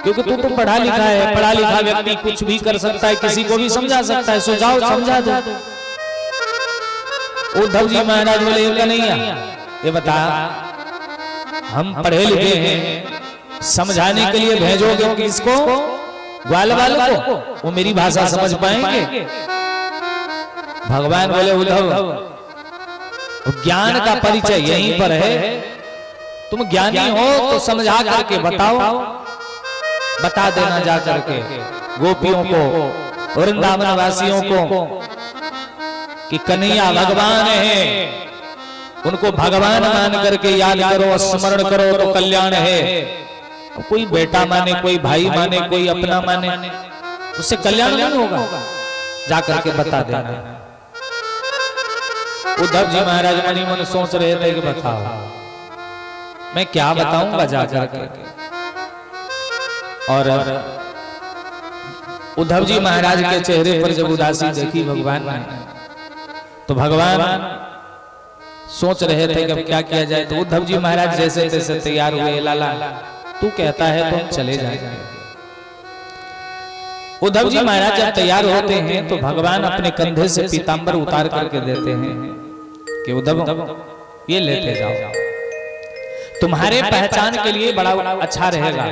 क्योंकि तू तो पढ़ा लिखा है, पढ़ा लिखा व्यक्ति कुछ भी कर सकता है, किसी को भी समझा सकता है, सुझाव समझा दो। उद्धव जी महाराज बोले कन्हैया ये बता, हम पढ़े लिखे हैं, समझाने के लिए भेजोगे किसको, ग्वाल वालों को, वो मेरी भाषा समझ पाएंगे। भगवान बोले उद्धव ज्ञान का परिचय यहीं पर है, तुम ज्ञानी हो तो समझा करके बताओ, बता देना जा करके गोपियों को, वृंदावन वासियों को कि कन्हैया भगवान है, उनको भगवान मान करके याद करो, स्मरण करो तो कल्याण है। कोई बेटा माने, कोई भाई माने, कोई अपना माने, उससे कल्याण नहीं होगा, जाकर के बता देना। उद्धव जी महाराज मनी मन सोच रहे थे कि बताओ मैं क्या बताऊंगा जाकर के। और उद्धव जी महाराज के चेहरे पर जब उदासी देखी भगवान ने, तो भगवान सोच रहे थे कि अब क्या किया जाए। तो उद्धव जी महाराज जैसे तैसे तैयार हुए, लाला तू कहता है तो हम चले जाएंगे। उद्धव जी महाराज जब तैयार होते हैं तो भगवान अपने कंधे से पीतांबर उतार करके देते हैं कि उद्धव ये लेते जाओ, तुम्हारे पहचान के लिए बड़ा अच्छा रहेगा।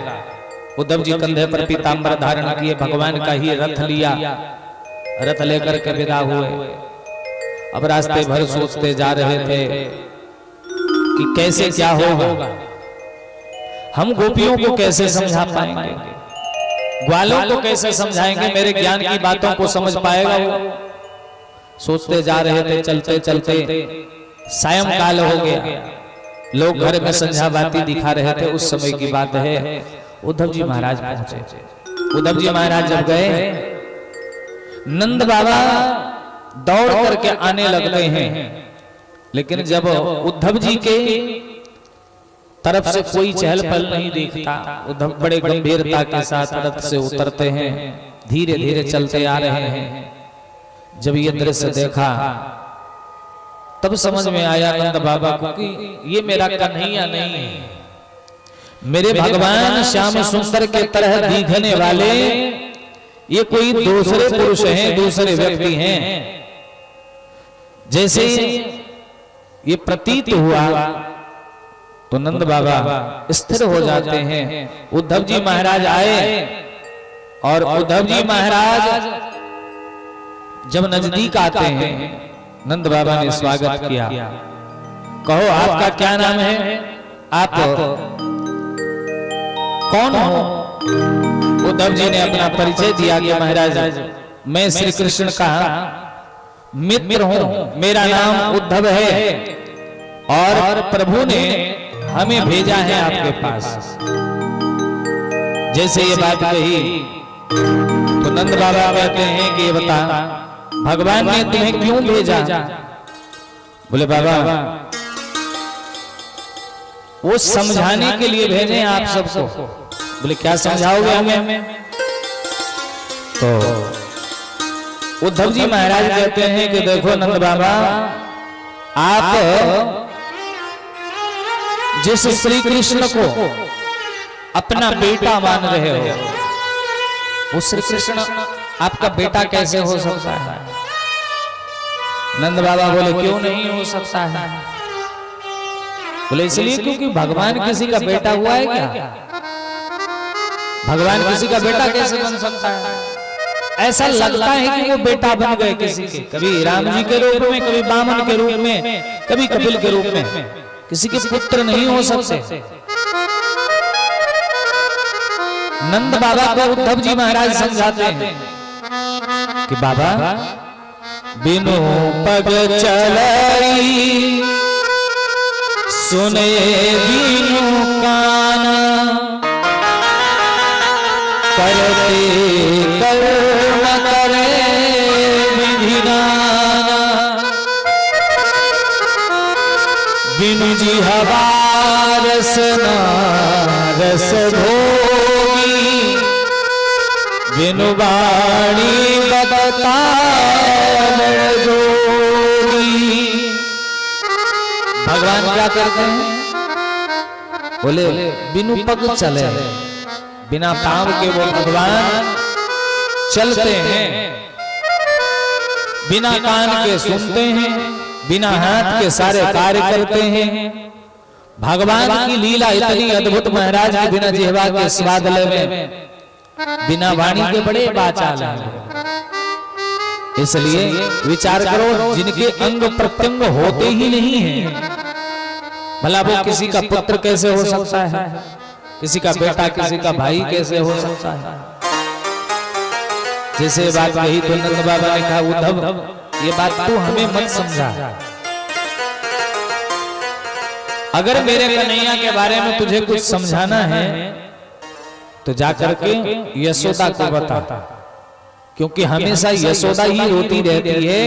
उद्धव जी कंधे पर पीतांबर धारण किए, भगवान का ही रथ लिया, रथ लेकर के विदा हुए। अब रास्ते भर सोचते जा रहे थे कि कैसे क्या होगा, हम गोपियों को कैसे समझा पाएंगे, ग्वालों को कैसे समझाएंगे, मेरे ज्ञान की बातों को समझ पाएगा वो। सोचते जा रहे थे, चलते चलते सायंकाल हो गया, लोग घर में संध्या बाती दिखा रहे थे। उस समय की बात है, उद्धव जी महाराज पहुंचे। उद्धव जी महाराज जब गए, नंद बाबा दौड़ करके आने लगते हैं, लेकिन जब उद्धव जी के तरफ से कोई चहल पहल नहीं दिखता, उद्धव बड़े गंभीरता के साथ रथ से उतरते हैं, धीरे धीरे चलते आ रहे हैं। जब ये दृश्य देखा तब समझ में आया नंद बाबा को कि ये मेरा कन्हैया नहीं है, मेरे भगवान श्याम सुंदर के तरह दिखने वाले ये कोई दूसरे पुरुष हैं, दूसरे व्यक्ति हैं। जैसे ये प्रतीत हुआ तो नंद बाबा स्थिर हो जाते हैं। उद्धव जी महाराज आए और उद्धव जी महाराज जब नजदीक आते हैं, नंद बाबा ने स्वागत किया। कहो आपका क्या नाम है, आप कौन हो? उद्धव जी ने अपना परिचय दिया कि महाराज मैं श्री कृष्ण का मित्र हूं, मेरा नाम उद्धव है और प्रभु ने हमें भेजा है आपके पास। जैसे ये बात कही तो नंद बाबा कहते हैं कि ये बता भगवान ने तुम्हें क्यों भेजा? बोले बाबा वो समझाने के लिए भेजे आप सबको। बोले क्या समझाओगे हमें? तो उद्धव जी महाराज कहते हैं कि देखो नंद बाबा, आप जिस श्री कृष्ण को अपना बेटा मान रहे हो, वो श्री कृष्ण आपका बेटा कैसे हो सकता है? नंद बाबा बोले क्यों नहीं हो सकता है? बोले इसलिए क्योंकि भगवान किसी का बेटा हुआ है क्या? भगवान किसी का बेटा कैसे बन सकता है? ऐसा लगता है कि वो बेटा बन गए किसी के, कभी राम जी के रूप में, कभी वामन के रूप में, कभी कपिल के रूप में, किसी के पुत्र नहीं हो सकते। नंद बाबा को उद्धव जी महाराज समझाते हैं कि बाबा बिनु पग चलई सुने बिनु कान करते कर्म करे विधिगान बिनु जिह्वा रसना रस भोगी बिनु वाणी बदता जोगी। भगवान क्या करते हैं? बोले बिनु पग चले, बिना पांव के वो भगवान चलते हैं, बिना कान के सुनते हैं, बिना हाथ के सारे कार्य करते हैं। भगवान की लीला इतनी अद्भुत महाराज की बिना जिह्वा के स्वाद लेवे, बिना वाणी के बड़े बाचाल हैं। इसलिए विचार करो, जिनके अंग प्रत्यंग होते ही नहीं हैं, भला वो किसी का पुत्र कैसे हो सकता है? किसी का बेटा, किसी का भाई कैसे हो सकता है? जैसे बात कही तो नंद बाबा ने कहा उद्धव ये बात तू हमें मत समझा, अगर मेरे कन्हैया के बारे में तुझे कुछ समझाना है तो जाकर के यशोदा को बता, क्योंकि हमेशा यशोदा ही रोती रहती है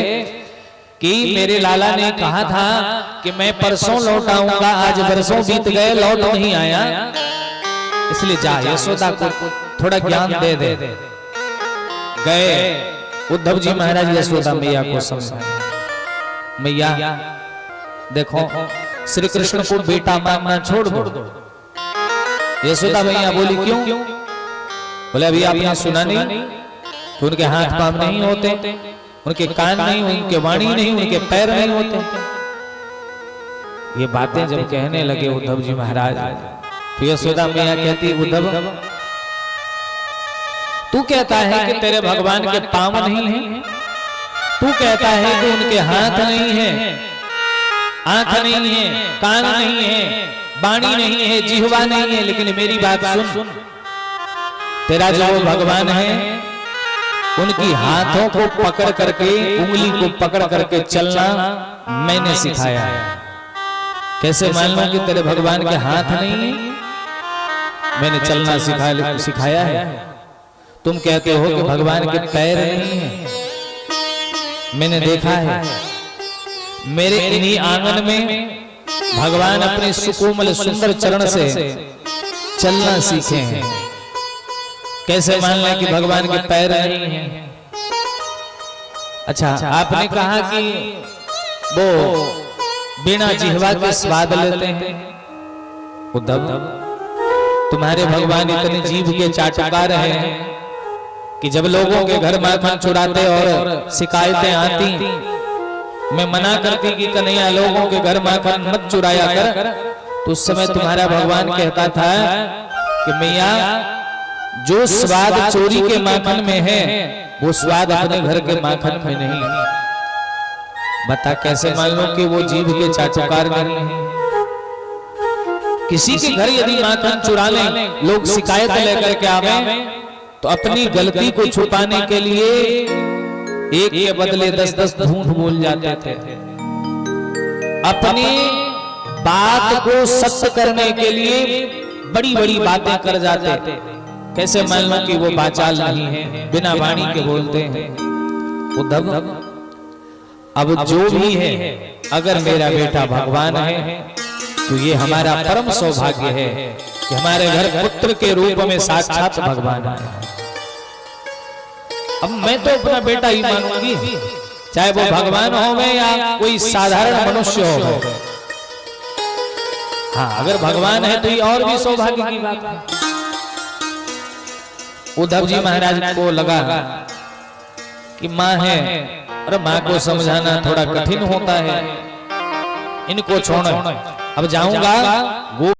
कि मेरे लाला ने कहा था कि मैं परसों लौट आऊंगा, आज बरसों बीत गए लौट नहीं आया, इसलिए जा यशोदा को थोड़ा ज्ञान दे दे। गए उद्धव जी महाराज यशोदा मैया को समझाए, मैया देखो श्री कृष्ण को बेटा मानना छोड़ दो। यशोदा मैया बोली क्यों? बोले अभी आपने सुना नहीं कि उनके हाथ पांव नहीं होते, उनके कान नहीं, उनके वाणी नहीं, उनके पैर नहीं होते। ये बातें जब कहने लगे उद्धव जी महाराज तो यशोदा मैया कहती उद्धव तू कहता है कि तेरे भगवान के पांव नहीं है, तू कहता है कि उनके हाथ नहीं है, आंख नहीं है, कान नहीं है, वाणी नहीं है, जिह्वा नहीं है, लेकिन मेरी बात सुन, तेरा जो भगवान है उनकी हाथों को पकड़ करके, उंगली को पकड़ करके चलना मैंने सिखाया है। कैसे मान लो कि तेरे भगवान के हाथ नहीं है? मैंने चलना सिखाया है। तुम कहते हो कि भगवान के पैर नहीं है, मैंने देखा है, मेरे इन्हीं आंगन में भगवान अपने सुकोमल सुंदर चरण से चलना सीखे हैं। कैसे मान लें कि भगवान के पैर नहीं हैं? अच्छा आपने कहा कि वो बिना जिह्वा के स्वाद लेते हैं। उद्धव तुम्हारे भगवान इतने जीभ के चाटुकार हैं कि जब लोगों के घर माखन चुराते और शिकायतें आती, मैं मना करती कि कन्हैया लोगों के घर माखन मत चुराया कर, तो उस समय तुम्हारा भगवान कहता था कि मैया जो स्वाद चोरी के माखन में है वो स्वाद अपने घर के माखन में नहीं। बता कैसे मान लो कि वो जीभ के चाटुकार नहीं है? किसी के घर यदि माखन चुरा लें, लोग शिकायत लेकर के आवे, तो अपनी गलती को छुपाने के लिए एक के बदले 10-10 झूठ बोल जाते थे। अपनी बात को सत्य करने के लिए बड़ी बड़ी बातें कर जाते। कैसे मान लो कि वो बाचाल नहीं है, बिना वाणी के बोलते हैं। उद्धव अब जो भी है, अगर मेरा बेटा भगवान है तो ये हमारा परम सौभाग्य है कि हमारे घर पुत्र के रूप में साक्षात भगवान है। अब मैं तो अपना बेटा ही मानूंगी, चाहे वो भगवान हो या कोई साधारण मनुष्य हो। हाँ, अगर भगवान है तो ये और भी सौभाग्य की बात है। उद्धव जी महाराज को लगा कि माँ है, अरे माँ को समझाना थोड़ा कठिन होता है, इनको छोड़ो, अब जाऊंगा